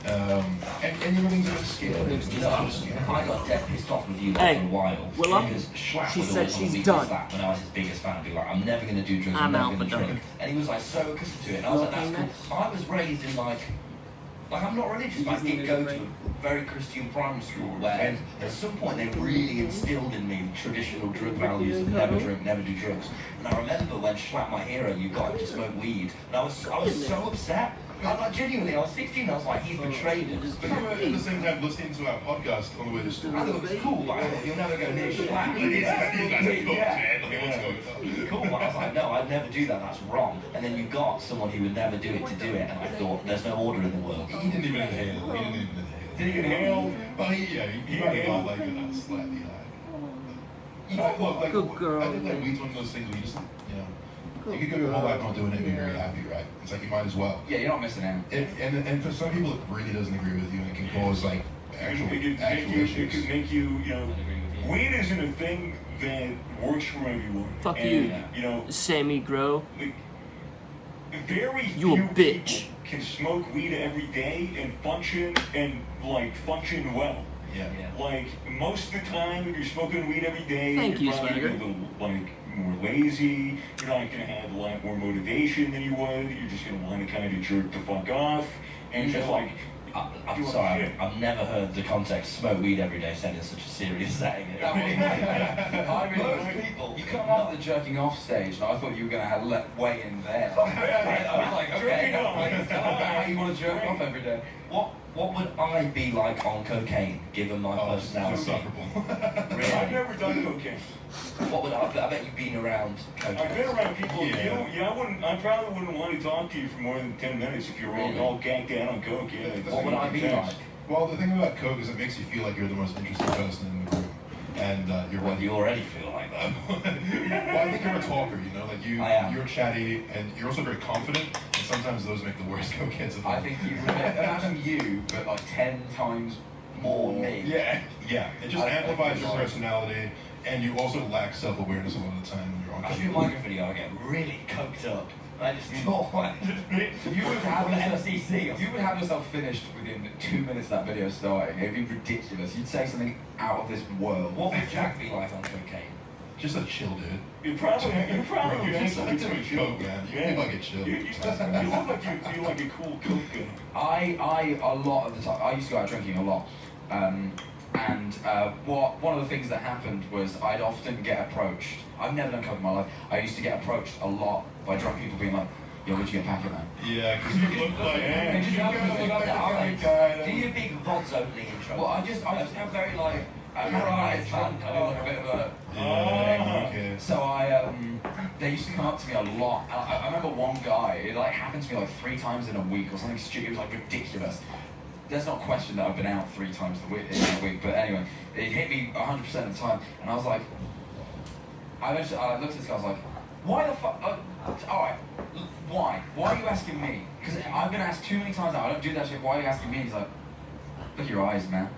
And everything's a bit scary. You know, I got dead pissed off with you Hey, for a while. Willa, because Schlapp she was said always on she's weekly done. Slap when I was his biggest fan. I'd be like, I'm never going to do drugs, I'm never alpha going to dog. drink. And he was like so accustomed to it. And I was like, that's Okay, cool. I was raised in like I'm not religious, but I did go to a very Christian primary school where at some point they really instilled in me traditional drug values of never drink, never do drugs. And I remember when Schlapp, my hero, you got him to smoke weed, and I was so upset Genuinely, I was 16, I was like, he's betrayed us. But you were at the same time listening to our podcast on the way to school. I thought it was cool, like, you'll never go near Schlatt. You guys are cool, Yeah. man. Like, what's going on? It's cool, but I was like, no, I'd never do that, that's wrong. And then you got someone who would never do it to do it, and I thought, there's no order in the world. He didn't even inhale. He didn't even inhale. Did he inhale? Well, he might have got like a slightly high. You know, look, like, Good girl. I think like weed's one of those things where you just, you know, you could go your whole life not doing it and be very happy, right? It's like you might as well. Yeah, you're not missing out. And for some people, it really doesn't agree with you, and it can cause like actual It issues. could make you, you know, weed isn't a thing that works for everyone. Fuck and, you. You know, Sammy Grow. like, very You a few bitch. people can smoke weed every day and function well. Yeah. Like most of the time, if you're smoking weed every day, Thank you, you're probably Swagger. a little like more lazy. You're not gonna have a lot more motivation than you would. You're just gonna want to kind of jerk the fuck off and just like. I'm sorry, I've never heard the context smoke weed every day said in such a serious setting. I mean, people, you come off the jerking off stage, and I thought you were going to have let way in there. I was like, okay, Jerking off. like, tell me about how you want to jerk off every day. What would I be like on cocaine, given my personality? Insufferable. I've never done cocaine. What would I bet you've been around cocaine. I've been around people. Yeah. I probably wouldn't want to talk to you for more than 10 minutes if you were all ganked out on coke. Yeah. What would I be like? Well, the thing about coke is it makes you feel like you're the most interesting person in the room, and you're Well, ready. you already feel like that. Well, I think you're a talker, you know, like I am. you're chatty, and you're also very confident, and sometimes those make the worst cokeheads of all. I think you imagine you, but like 10 times more me. Yeah, it just I amplifies your think- personality, and you also lack self-awareness a lot of the time when you're on I shoot a coke. micro video, I get really coked up. I just thought, You would have yourself, MCC. you would have yourself finished within 2 minutes of that video starting. It'd be ridiculous. You'd say something out of this world. What would Jack be like on cocaine? Just a chill dude. You probably Bro, you'd just actually like doing coke, man. You can fucking chill. You look like you'd be like a cool coke guy. I a lot of the time, I used to go out drinking a lot. One of the things that happened was I'd often get approached. I've never done coke in my life. I used to get approached a lot by drunk people being like, yo, where'd you get packet, man? Yeah, because you look like Yeah. They just have to look like that. I'm like, Do you big VODs only intro? well, I just have very like, I'm right, drunk, I do like a bit of a... Yeah, okay. So they used to come up to me a lot. And I remember one guy, it like happened to me like 3 times in a week or something stupid. It was like ridiculous. There's not a question that I've been out 3 times in a week, but anyway, it hit me 100% of the time, and I was like, I looked at this guy, I was like, why the fuck? Alright, why? Why are you asking me? Because I've been asked too many times now, I don't do that shit, why are you asking me? He's like, look at your eyes, man.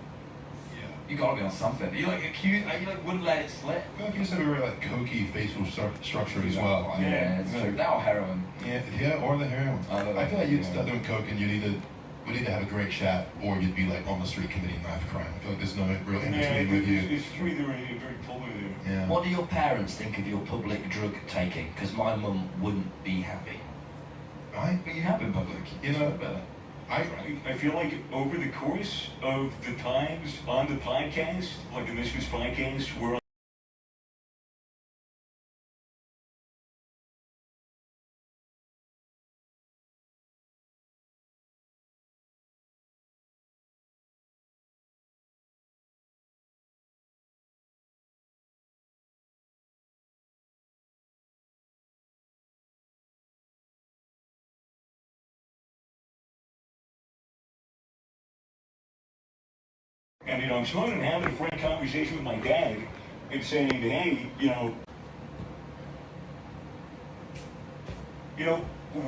Yeah. You gotta be on something. You like accused, you like wouldn't let it slip. I feel like you just have a very like cokey facial structure as well. Yeah, it's true. That or heroin. Yeah, or the heroin. I feel like you'd start doing coke and we'd either have a great chat or you'd be like on the street committing knife crime. I feel like there's no real in between with you. It's true, they're very pulling there. Yeah. What do your parents think of your public drug taking? Because my mum wouldn't be happy. But you have been public. You know, better. I feel like over the course of the times on the podcast, like the Misfits podcast, we're and I'm smoking and having a frank conversation with my dad and saying, hey,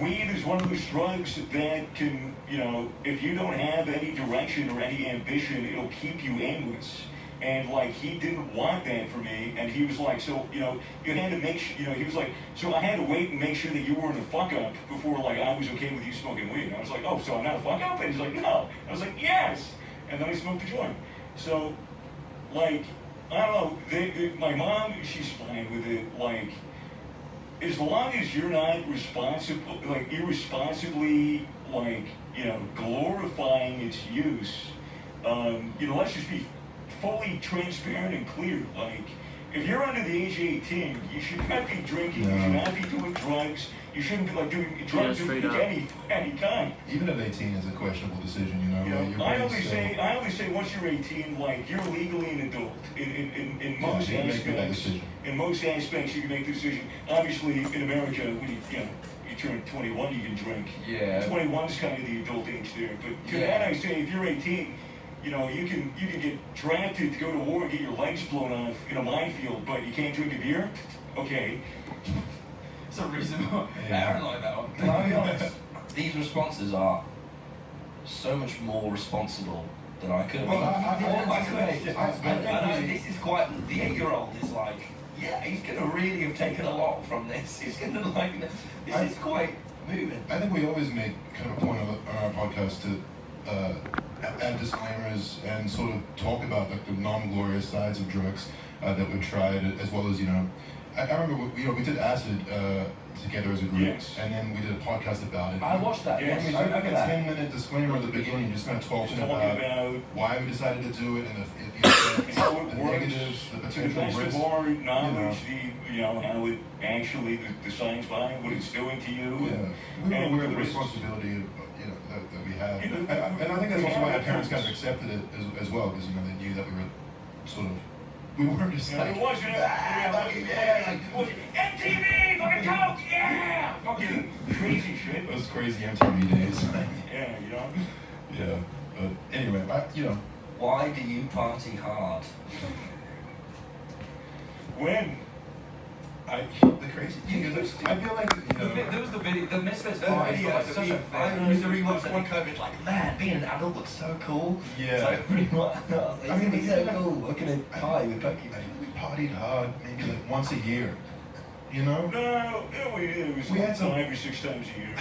weed is one of those drugs that can, if you don't have any direction or any ambition, it'll keep you aimless. And like he didn't want that for me, and he was like, so you had to make sure, he was like, so I had to wait and make sure that you weren't a fuck up before like I was okay with you smoking weed. And I was like, oh, so I'm not a fuck up? And he's like, no. I was like, yes. And then I smoked the joint. So, like, I don't know. My mom, she's fine with it. Like, as long as you're not responsible, like irresponsibly, like glorifying its use, let's just be fully transparent and clear. Like, if you're under the age of 18, you should not be drinking. You should not be doing drugs. You shouldn't be like doing drugs of any kind. Even at 18 is a questionable decision, you know. I always say once you're 18, like you're legally an adult. In most aspects, you can make the decision. Obviously, in America, when you turn 21, you can drink. Yeah. 21 is kind of the adult age there. But to that, I say, if you're 18, you can get drafted to go to war and get your legs blown off in a minefield, but you can't drink a beer. Okay. It's a reasonable. Aaron like that one. Can I be honest? These responses are so much more responsible than I could have been. I know this is quite. The 8-year-old is like, yeah, he's going to really have taken a lot from this. He's going to like this. This is quite moving. I think we always make kind of a point on our podcast to add disclaimers and sort of talk about like the non-glorious sides of drugs that we've tried, as well as I remember we did acid together as a group, and then we did a podcast about it. I watched that. Yes. We did like a 10-minute disclaimer at the beginning, just kind of talking about why we decided to do it and how it the works, negatives, the the potential risks. reservoir knowledge, how it actually the science behind what it's doing to you. Yeah, we were aware of the responsibility that we have, and I think that's also why our parents kind of accepted it as well, because they knew that we were sort of. We weren't just like, it wasn't MTV, fucking Coke, yeah, fucking crazy shit. Those crazy MTV days. Yeah, Yeah, but anyway, Why do you party hard? When? The crazy thing is, I feel like, there was the video, the Misfits I used to rewatch that one. COVID, like, man, being an adult looks so cool. Yeah. It's like, pretty much, it's gonna be so cool. We're gonna party with Pokemon. we partied hard maybe like once a year, No, it was We had some- 5 or 6 times a year.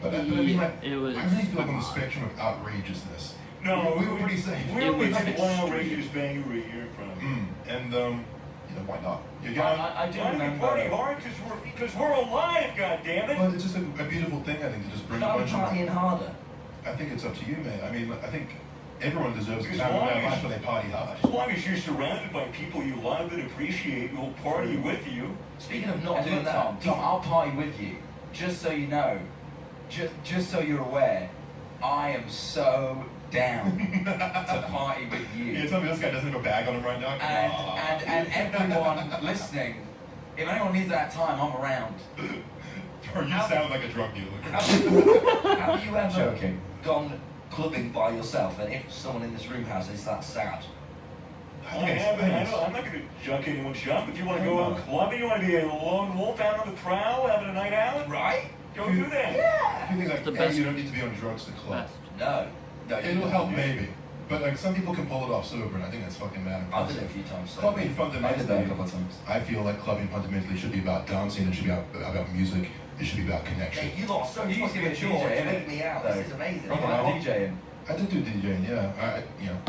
But I mean, like, It was. I really feel like on the spectrum of outrageousness. No, we were pretty safe. We It only was did one extreme. outrageous banger a year, probably. And why not? You I got. do Why do we remember. party hard? Because we're alive, goddammit. Well, it's just a beautiful thing, I think, to just bring a Start bunch of. partying harder. I think it's up to you, man. I mean, I think everyone deserves a As time in long their as- life when they party hard. As long as you're surrounded by people you love and appreciate who will party with you. Speaking of not And doing then, that, Tom, I'll party with you. Just so you know, just so you're aware, I am so down to party with you. You tell me this guy doesn't have a bag on him right now? And everyone listening, if anyone needs that time, I'm around. Or you sound like a drug dealer. have you ever Joking. gone clubbing by yourself? And if someone in this room has, is that sad? I'm not going to junk anyone's jump. If you want to go out clubbing, you want to be a lone wolf out on the prowl, having a night out, Right? go do that. Yeah. I think like, The best- you don't need to be on drugs to club. Best. No. It'll help maybe. But like some people can pull it off sober, and I think that's fucking mad. I've done it a few times. So Clubbing I did that a fundamentally, couple of times. I feel like clubbing fundamentally should be about dancing. It should be about music. It should be about connection. Hey, you lot are so You used to fucking be a mature. DJ, It's innit? making me out. This is amazing. You're like DJing. I did do DJing, yeah.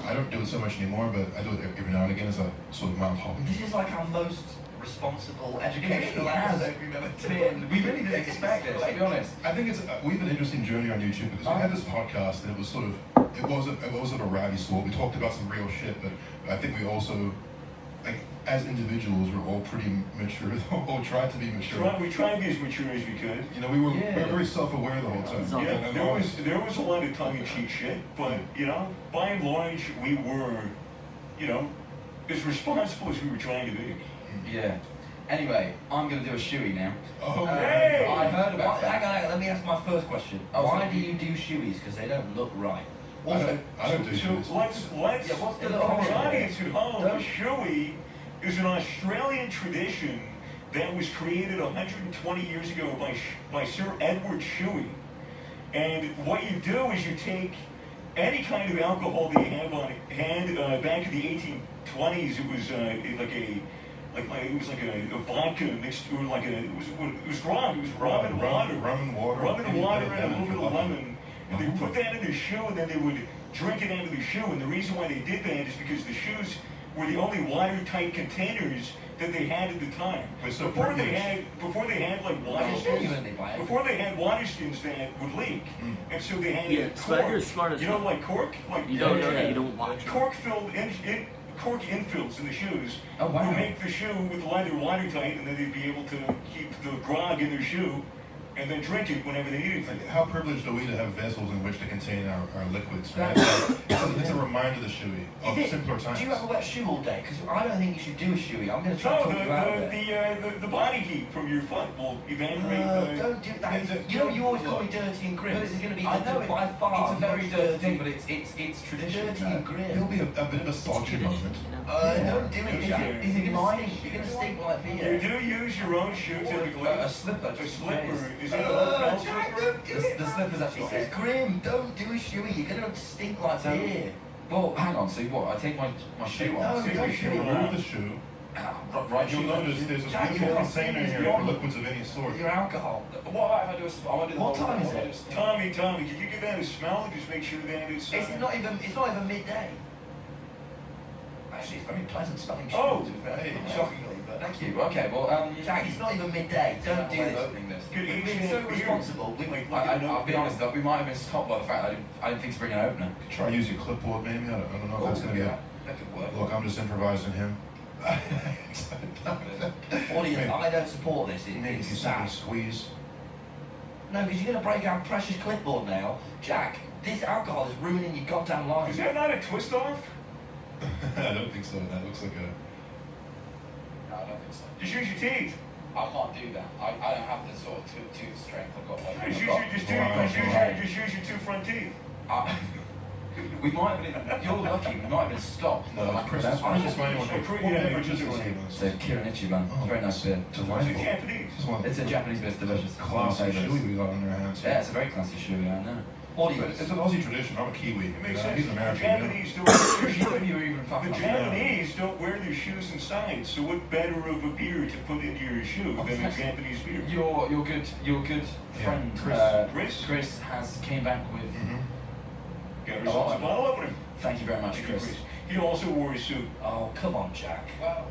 I don't do it so much anymore, but I do it every now and again as a sort of mild hobby. This is like our most responsible educational It has episode we've ever been. We really didn't expect this, to be honest. I think we've an interesting journey on YouTube because we had this podcast and it was sort of it was of a rowdy sort. We talked about some real shit, but I think we also like as individuals we're all pretty mature or tried to be mature. We tried to be as mature as we could. We were very self-aware the whole time. Yeah, And there was a lot of tongue-in-cheek shit, but by and large, we were, as responsible as we were trying to be. Yeah. Anyway, I'm going to do a shoey now. Oh, Hey! I heard about that. Hang on, let me ask my first question. Why do you do shoeys? Because they don't look right. I don't do So shoes. let's Yeah, what's the for whole the idea? audience at home, Don't- a shoey is an Australian tradition that was created 120 years ago by Sir Edward Shoey. And what you do is you take any kind of alcohol that you have on hand. Back in the 1820s, it was like a vodka mixed, or it was rum. It was rum and water. Rum and water. Rum and water and a little bit of lemon. lemon. And they would put that in their shoe, and then they would drink it out of their shoe. And the reason why they did that is because the shoes were the only watertight containers that they had at the time. Wait, so Before they privileged. had like water genuinely, skins. Brian. Before they had water skins that would leak, and so they had Yeah, Spider cork. is smart as You know, fuck. like cork. Like You don't know that, you don't watch it. Cork torque infills in the shoes. Oh, wow. You make the shoe with the leather watertight, and then they'd be able to keep the grog in their shoe, and then drink it whenever they need it. Like, how privileged are we to have vessels in which to contain our liquids, right? It's a reminder to Shuey of simpler times. Do you have a wet shoe all day? Because I don't think you should do a shoey. I'm going to try to talk you out of it. The body heat from your foot will evaporate. Don't do that. You know, you always call me dirty and grim. This is going to be I know by far. it's a very dirty thing, but it's tradition. Dirty and grim. It'll be a bit of a sultry moment. Don't do it. Is it mine? You're going to stink like You beer. do use your own shoe typically. A slipper. A slipper. Is it Jack, a don't do it. The slipper's actually It says grim. Don't do a shoey. You're going to stink like beer. Well, hang on. So what? I take my shoe No, off. Take your shoe Remove off. the shoe. Right You'll shoe. notice there's a Jack, beautiful you're container not here serious. for liquids of any sort. Your alcohol. What about if I do I want to do the What whole time is thing? it? Tommy, can you give that a smell? Just make sure that it's. It's not even midday. Actually, it's very pleasant smelling shoe. Oh, to be fair. hey, Shockingly, but Thank you. Okay. Well, Jack, it's not even midday. Don't do this. Opening this. Good We've eating been so beer. responsible. I'll be honest. Though, we might have been stopped by the fact that I didn't think to bring an opener. Try use your clipboard, maybe. I don't know if that's gonna be a. That could work. Look, I'm just improvising him. Audience, I don't support this. Maybe It's you simply sad. squeeze. No, because you're going to break our precious clipboard now. Jack, this alcohol is ruining your goddamn life. Is that not a twist off? I don't think so. That looks like a. No, I don't think so. Just use your teeth. I can't do that. I don't have the sort of tooth strength I've got. Like, Just use your two front teeth. We might have been. You're lucky. We might have been stopped. No, Chris is fine. Just fine. So Kirinichi, man. Oh, Very nice beer. It's delightful. Japanese. This is one of It's a the Japanese beer. It's delicious. classy One of my favourites. shoey we got on our hands. Yeah, it's a very classy shoe. Yeah, I know. But Audience, it's an Aussie tradition. I'm a Kiwi. It makes You know, sense. He's The American. Japanese don't wear their You shoes. were even The fucking. Japanese don't wear their shoes inside. So what better of a beer to put into your shoe than a Japanese beer? Your good friend Chris has came back with. Got ourselves a bottle opener. Thank you very much, Thank you, Chris. Chris. He also wore a suit. oh, come on, Jack. Well,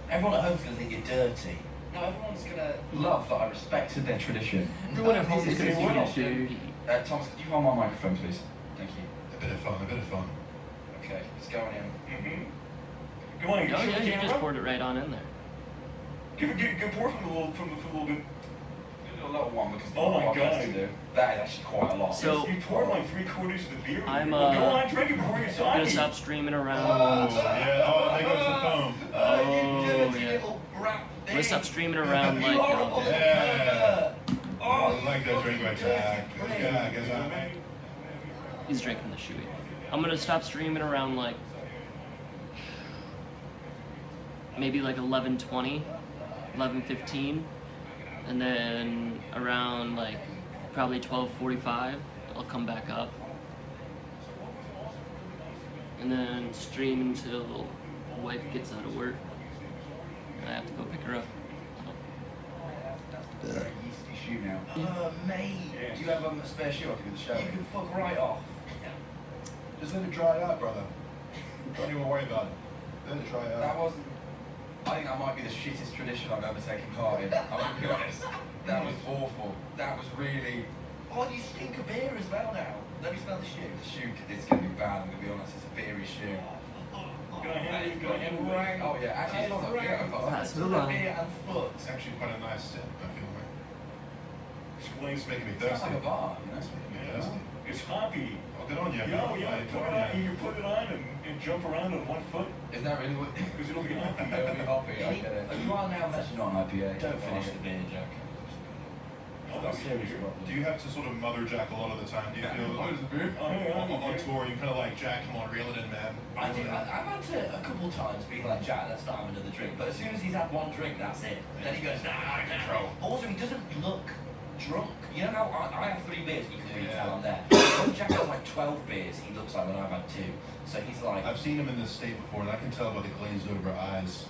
Everyone at home's going to think you're dirty. no, everyone's gonna love that I respected their tradition. Everyone at home This is is gonna well. think you're dirty. Thomas, could you hold my microphone, please? Thank you. A bit of fun. A bit of fun. Okay, it's going in. Mm-hmm. Come on, Oh you yeah, show the you just camera. poured it right on in there. Give a pour from a little bit. A little one because Oh my what I'm God. to do. That is actually quite a lot. So- You pour like 3/4 of the beer. I'm, Well, go on, drink it before you're I'm gonna talking. stop streaming Oh, around. yeah. Oh, there goes the foam. Oh, you dirty yeah. little rat I'm gonna stop streaming around You like. horrible little Yeah. pervert. Oh, I like that drink right there. dirty Yeah, I guess I. He's drinking the shoey. I'm gonna stop streaming around like maybe like 11:20, 11:15, and then around like probably 12:45, I'll come back up, and then stream until wife gets out of work. And I have to go pick her up. Very yeasty shoe now. mate. Do you have a spare shoe I can do the show? You can fuck right off. Just let it dry out, brother. Don't even worry about it. Let it dry That out. wasn't. I think that might be the shittest tradition I've ever taken part in. I'm gonna be honest. That was awful. That was really. Oh, you stink of beer as well now. Let me smell the shoe. The shoe is gonna be bad. I'm gonna be honest. It's a beery shoe. Can I handle it? Oh yeah, actually it's not that beer. I've got That's that. the wrong. Beer and foot. It's actually quite a nice sip. I feel like Explains it's making me It sounds thirsty. like a bar, you know. It's making me thirsty. It's hoppy. Oh, good on you. Yeah, Good put it on on. you. You can put it on and jump around on one foot Is that really what? because it'll be hoppy. It'll be hoppy. I get it. You are now It's not an IPA. Don't finish the beer, Jack. Oh, that's serious. Do you have to sort of mother Jack a lot of the time? Do you feel What is the beer? Oh, yeah, on tour you kind of like Jack? Come on, reel it in, man. I do. I've had to a couple times be like, Jack, let's not have another drink. But as soon as he's had one drink, that's it. Then he goes, nah, control. Also, he doesn't look drunk. You know how I have 3 beers, you can really tell I'm there. When Jack has like 12 beers, he looks like when I've had 2. So he's like, I've seen him in this state before, and I can tell by the glazed over eyes.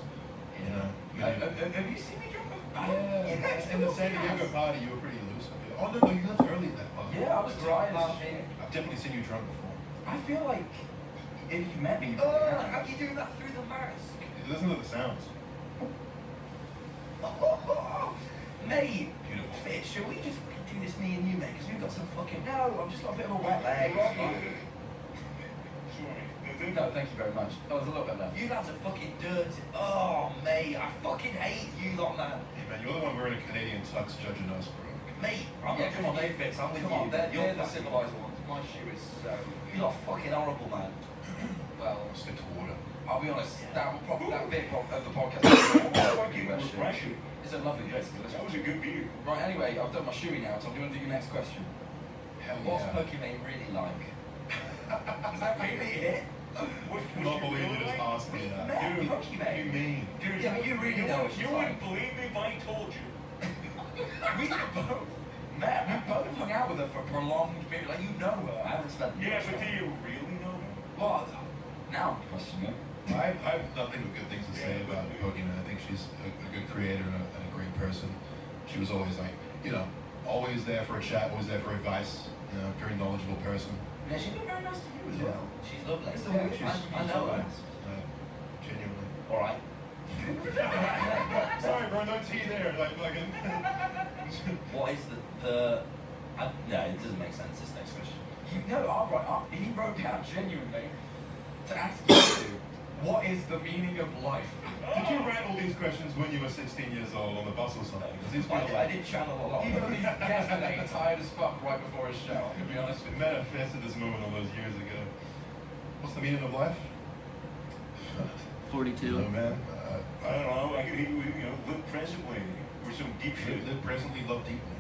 You know. Have you seen me drunk? Yeah. In the San Diego party, you were pretty loose. I feel. Oh no, you left early in that party. Yeah, I was dry as shit. I've definitely seen you drunk before. I feel like if you met me, how are you doing that through the mask? Listen to the sounds. Mate, beautiful fit. Shall we just do this, me and you, mate? Because we've got some fucking. No, I've just got a bit of a wet leg. Sorry. thing? No, thank you very much. That was a little bit left. You lads are fucking dirty. Oh, mate, I fucking hate you lot, man. Hey man, you're the one wearing a Canadian tux judging us, bro. Mate, I'm Yeah, not come on, judging you, Fitz, I'm with Come you. on, they're You're the fucking- civilized ones. My shoe is so... You lot fucking horrible, man. Well, Stick to water. I'll be honest, that bit of the podcast Fucking refreshing. it's a lovely place. That was a good beer. Right, anyway, I've done my shoey now, so I'm going to do your next question. Hell What's yeah. Pokemon really like? Is that really it? What I cannot believe you just asked me that. Man, Dude, What do Pokemon. you mean? Dude, Yeah, but you really know what you she's wouldn't like. believe me if I told you. We both, man, we both hung out with her for a prolonged period. Like, you know her. I haven't spent Yeah, much but do time. you really know her? Well, now I'm questioning it. I have nothing but good things to say about Pokemon. I think she's a good creator and a great person. She was always like, always there for a chat, always there for advice. Very knowledgeable person. Yeah, she's been very nice to you as well. She's lovely. Yeah, I know her. Genuinely. All right. Sorry, bro, no tea there. Like fucking. What is no, it doesn't make sense, this next question. He wrote down genuinely to ask you, what is the meaning of life? Did you write all these questions when you were 16 years old on the bus or something? Because these people I did channel a lot. He wrote these yesterday, tired as fuck, right before his show, to be honest with you. manifested this moment all those years ago. What's the meaning of life? 42. No, man. I don't know. I could, live presently or some deep shit. Live presently, love deeply.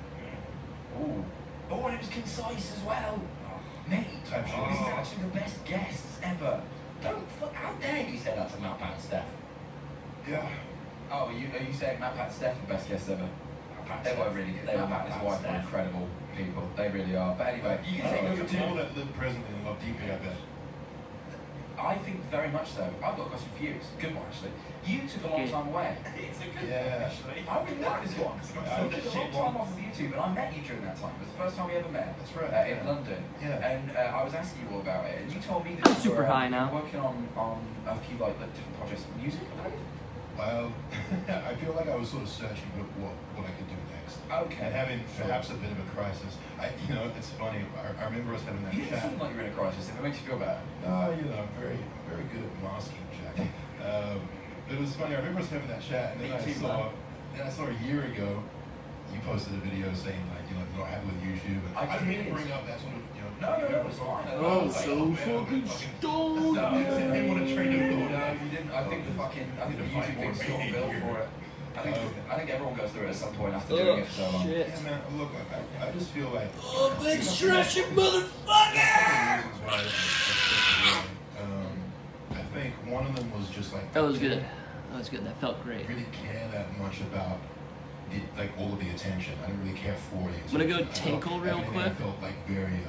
Ooh. Oh, and it was concise as well. Mate, Type shit. this is actually the best guests ever. How dare you say that to Matt Pat and Steph? Yeah. Oh, are you saying Matt, Pat, Steph, the best guests ever? They were really good. Matt and his wife are incredible people. They really are. But anyway, you can take Those over are people two. that live presently and love deeply, I bet. I think very much so. I've got a question for you. It's a good one, actually. You took a long Okay. time away. It's a good Yeah. I really like this one. You took a long time off of YouTube, and I met you during that time. It was the first time we ever met. That's right. In London. Yeah. And I was asking you all about it, and you told me that I'm you super were high now. working on a few like different projects, music, I believe. Well, I feel like I was sort of searching for what I could do next. Okay. And having perhaps a bit of a crisis. It's funny. I remember us having that You didn't chat. seem like you were in a crisis. If it makes you feel better. Very, very good at masking, Jack. But it was funny. I remember us having that chat, and then Me too, I saw a year ago, you posted a video saying like, you're not happy with YouTube. And I I didn't mean did. to bring up that sort of, No, it's fine. Oh, Like, so man, fucking fucking- stoned. No, I didn't want to train you. No, you didn't. I think the YouTube thing's got a bill for it. I think everyone goes through it at some point after doing it for so long. shit. Yeah, man. Look, I just feel like. Oh, big stretch it, motherfucker! I think one of them was just like. That was good. That was good. That felt I great. didn't really care that much about all of the attention. I didn't really care for the attention. I'm gonna go I felt- tinkle real everything quick. I felt like very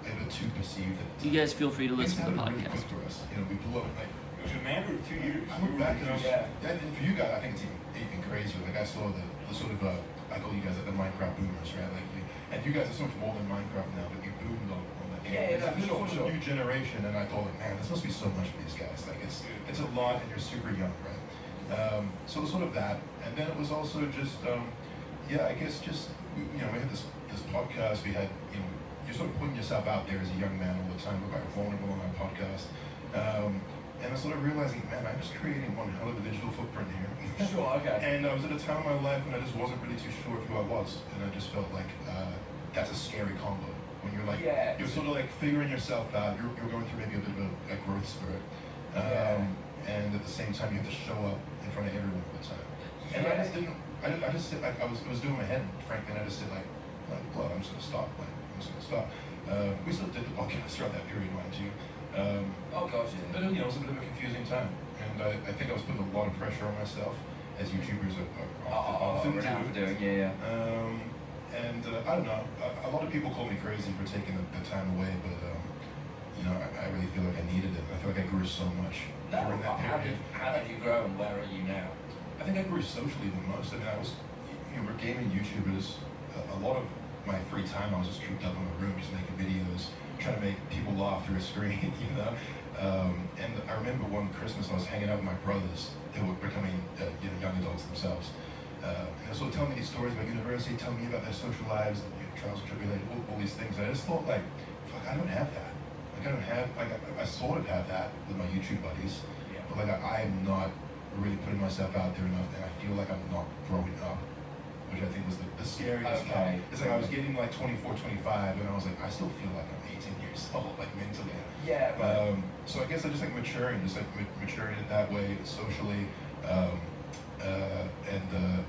able to perceive it. You guys feel free to listen to the Really podcast. quick for us. We blew up like. It was a matter of 2 years. I look back and I was, Yeah. and for you guys, I think it's even crazier. Like I saw the sort of, I call you guys like the Minecraft boomers, right? Like, and you guys are so much more than Minecraft now, but you boomed on that game. Yeah, It's for sort sure. of a new generation, and I thought, like, man, this must be so much for these guys. Like it's a lot, and you're super young, right? So it was sort of that, and then it was also just, I guess just we had this podcast. We had you're sort of putting yourself out there as a young man all the time. We're quite vulnerable on our podcast. And I started realizing, man, I'm just creating one hell of a digital footprint here. Sure, okay. And I was at a time in my life when I just wasn't really too sure of who I was. And I just felt like that's a scary combo. When you're like, Yeah. you're sort of like figuring yourself out. You're going through maybe a bit of a growth spurt. And at the same time, you have to show up in front of everyone all the time. And I just didn't, I just sit like, I was doing my head, frankly, and I just said like, well, I'm just going to stop. I'm just going to stop. We still did the podcast throughout that period, mind you. Oh gosh, But yeah. it was a bit of a confusing time, and I think I was putting a lot of pressure on myself, as YouTubers are often Renowned for do. doing, yeah. I don't know. A lot of people call me crazy for taking the time away, but I really feel like I needed it. I feel like I grew so much during that period. How did you grow and where are you now? I think I grew socially the most. I mean, I was, we're gaming YouTubers. A lot of my free time, I was just cooped up in my room, just making videos, trying to make people laugh through a screen, And I remember one Christmas I was hanging out with my brothers who were becoming, young adults themselves. And they were sort of telling me these stories about university, telling me about their social lives, and trials and tribulations, all these things. And I just thought, like, fuck, I don't have that. Like, I don't have, like, I sort of have that with my YouTube buddies, Yeah. but like I am not really putting myself out there enough, and I feel like I'm not growing up, which I think was the scariest part. Okay. It's like I was getting like 24, 25, and I was like, I still feel like I'm 18 years old, like mentally. Yeah, but So I guess I just like maturing, maturing it that way socially,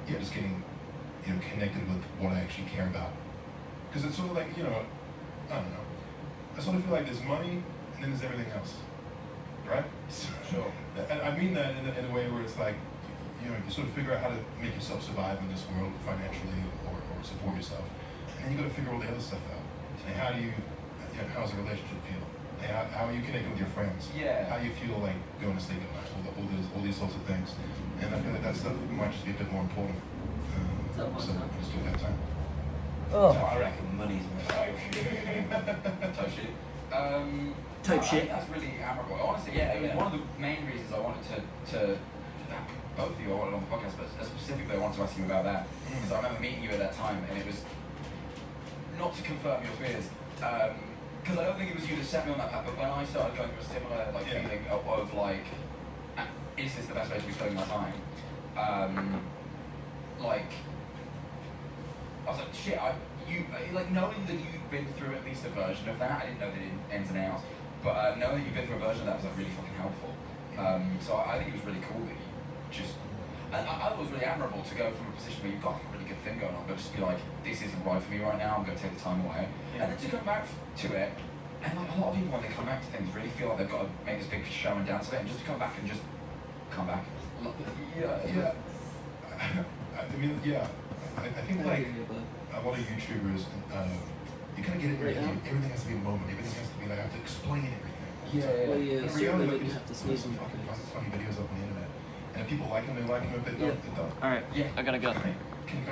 yeah, just getting, you know, connected with what I actually care about. Because it's sort of like, you know, I don't know. I sort of feel like there's money and then there's everything else, right? Sure. And I mean that in a way where it's like, you know, you sort of figure out how to make yourself survive in this world financially or support yourself. And then you got to figure all the other stuff out. And how do you know, how's the relationship feel? And how are you connecting with your friends? Yeah. How do you feel like going to sleep at night? All these sorts of things. And I feel like that stuff might just be a bit more important. So I just do it that time. Oh, I reckon money's Type shit. Type I shit. think that's really admirable. Honestly, yeah, it was one of the main reasons I wanted to both of you I wanted on the podcast, but specifically I wanted to ask you about that. Because I remember meeting you at that time, and it was not to confirm your fears. Because I don't think it was you that set me on that path, but when I started going through a similar like feeling of like, is this the best way to be spending my time? Like, I was like, shit, like knowing that you've been through at least a version of that, I didn't know the ins and outs, but knowing that you've been through a version of that was like really fucking helpful. So I think it was really cool that you just, and I thought it was really admirable to go from a position where you've got a really good thing going on, but just be like, this isn't right for me right now, I'm going to take the time away. And then to come back to it, and like a lot of people when they come back to things really feel like they've got to make this big show and dance of it, and just to come back and just come back. Yeah. I mean, yeah. I think like a lot of YouTubers, you kind of get it right now. Everything has to be a moment. Everything has to be like I have to explain everything. Well, yeah, But certainly reality, we like, have to there's sneeze some and fucking funny videos up on the internet, and if people like them, they like them. If they don't, they don't. All right. Yeah. I gotta go. Right.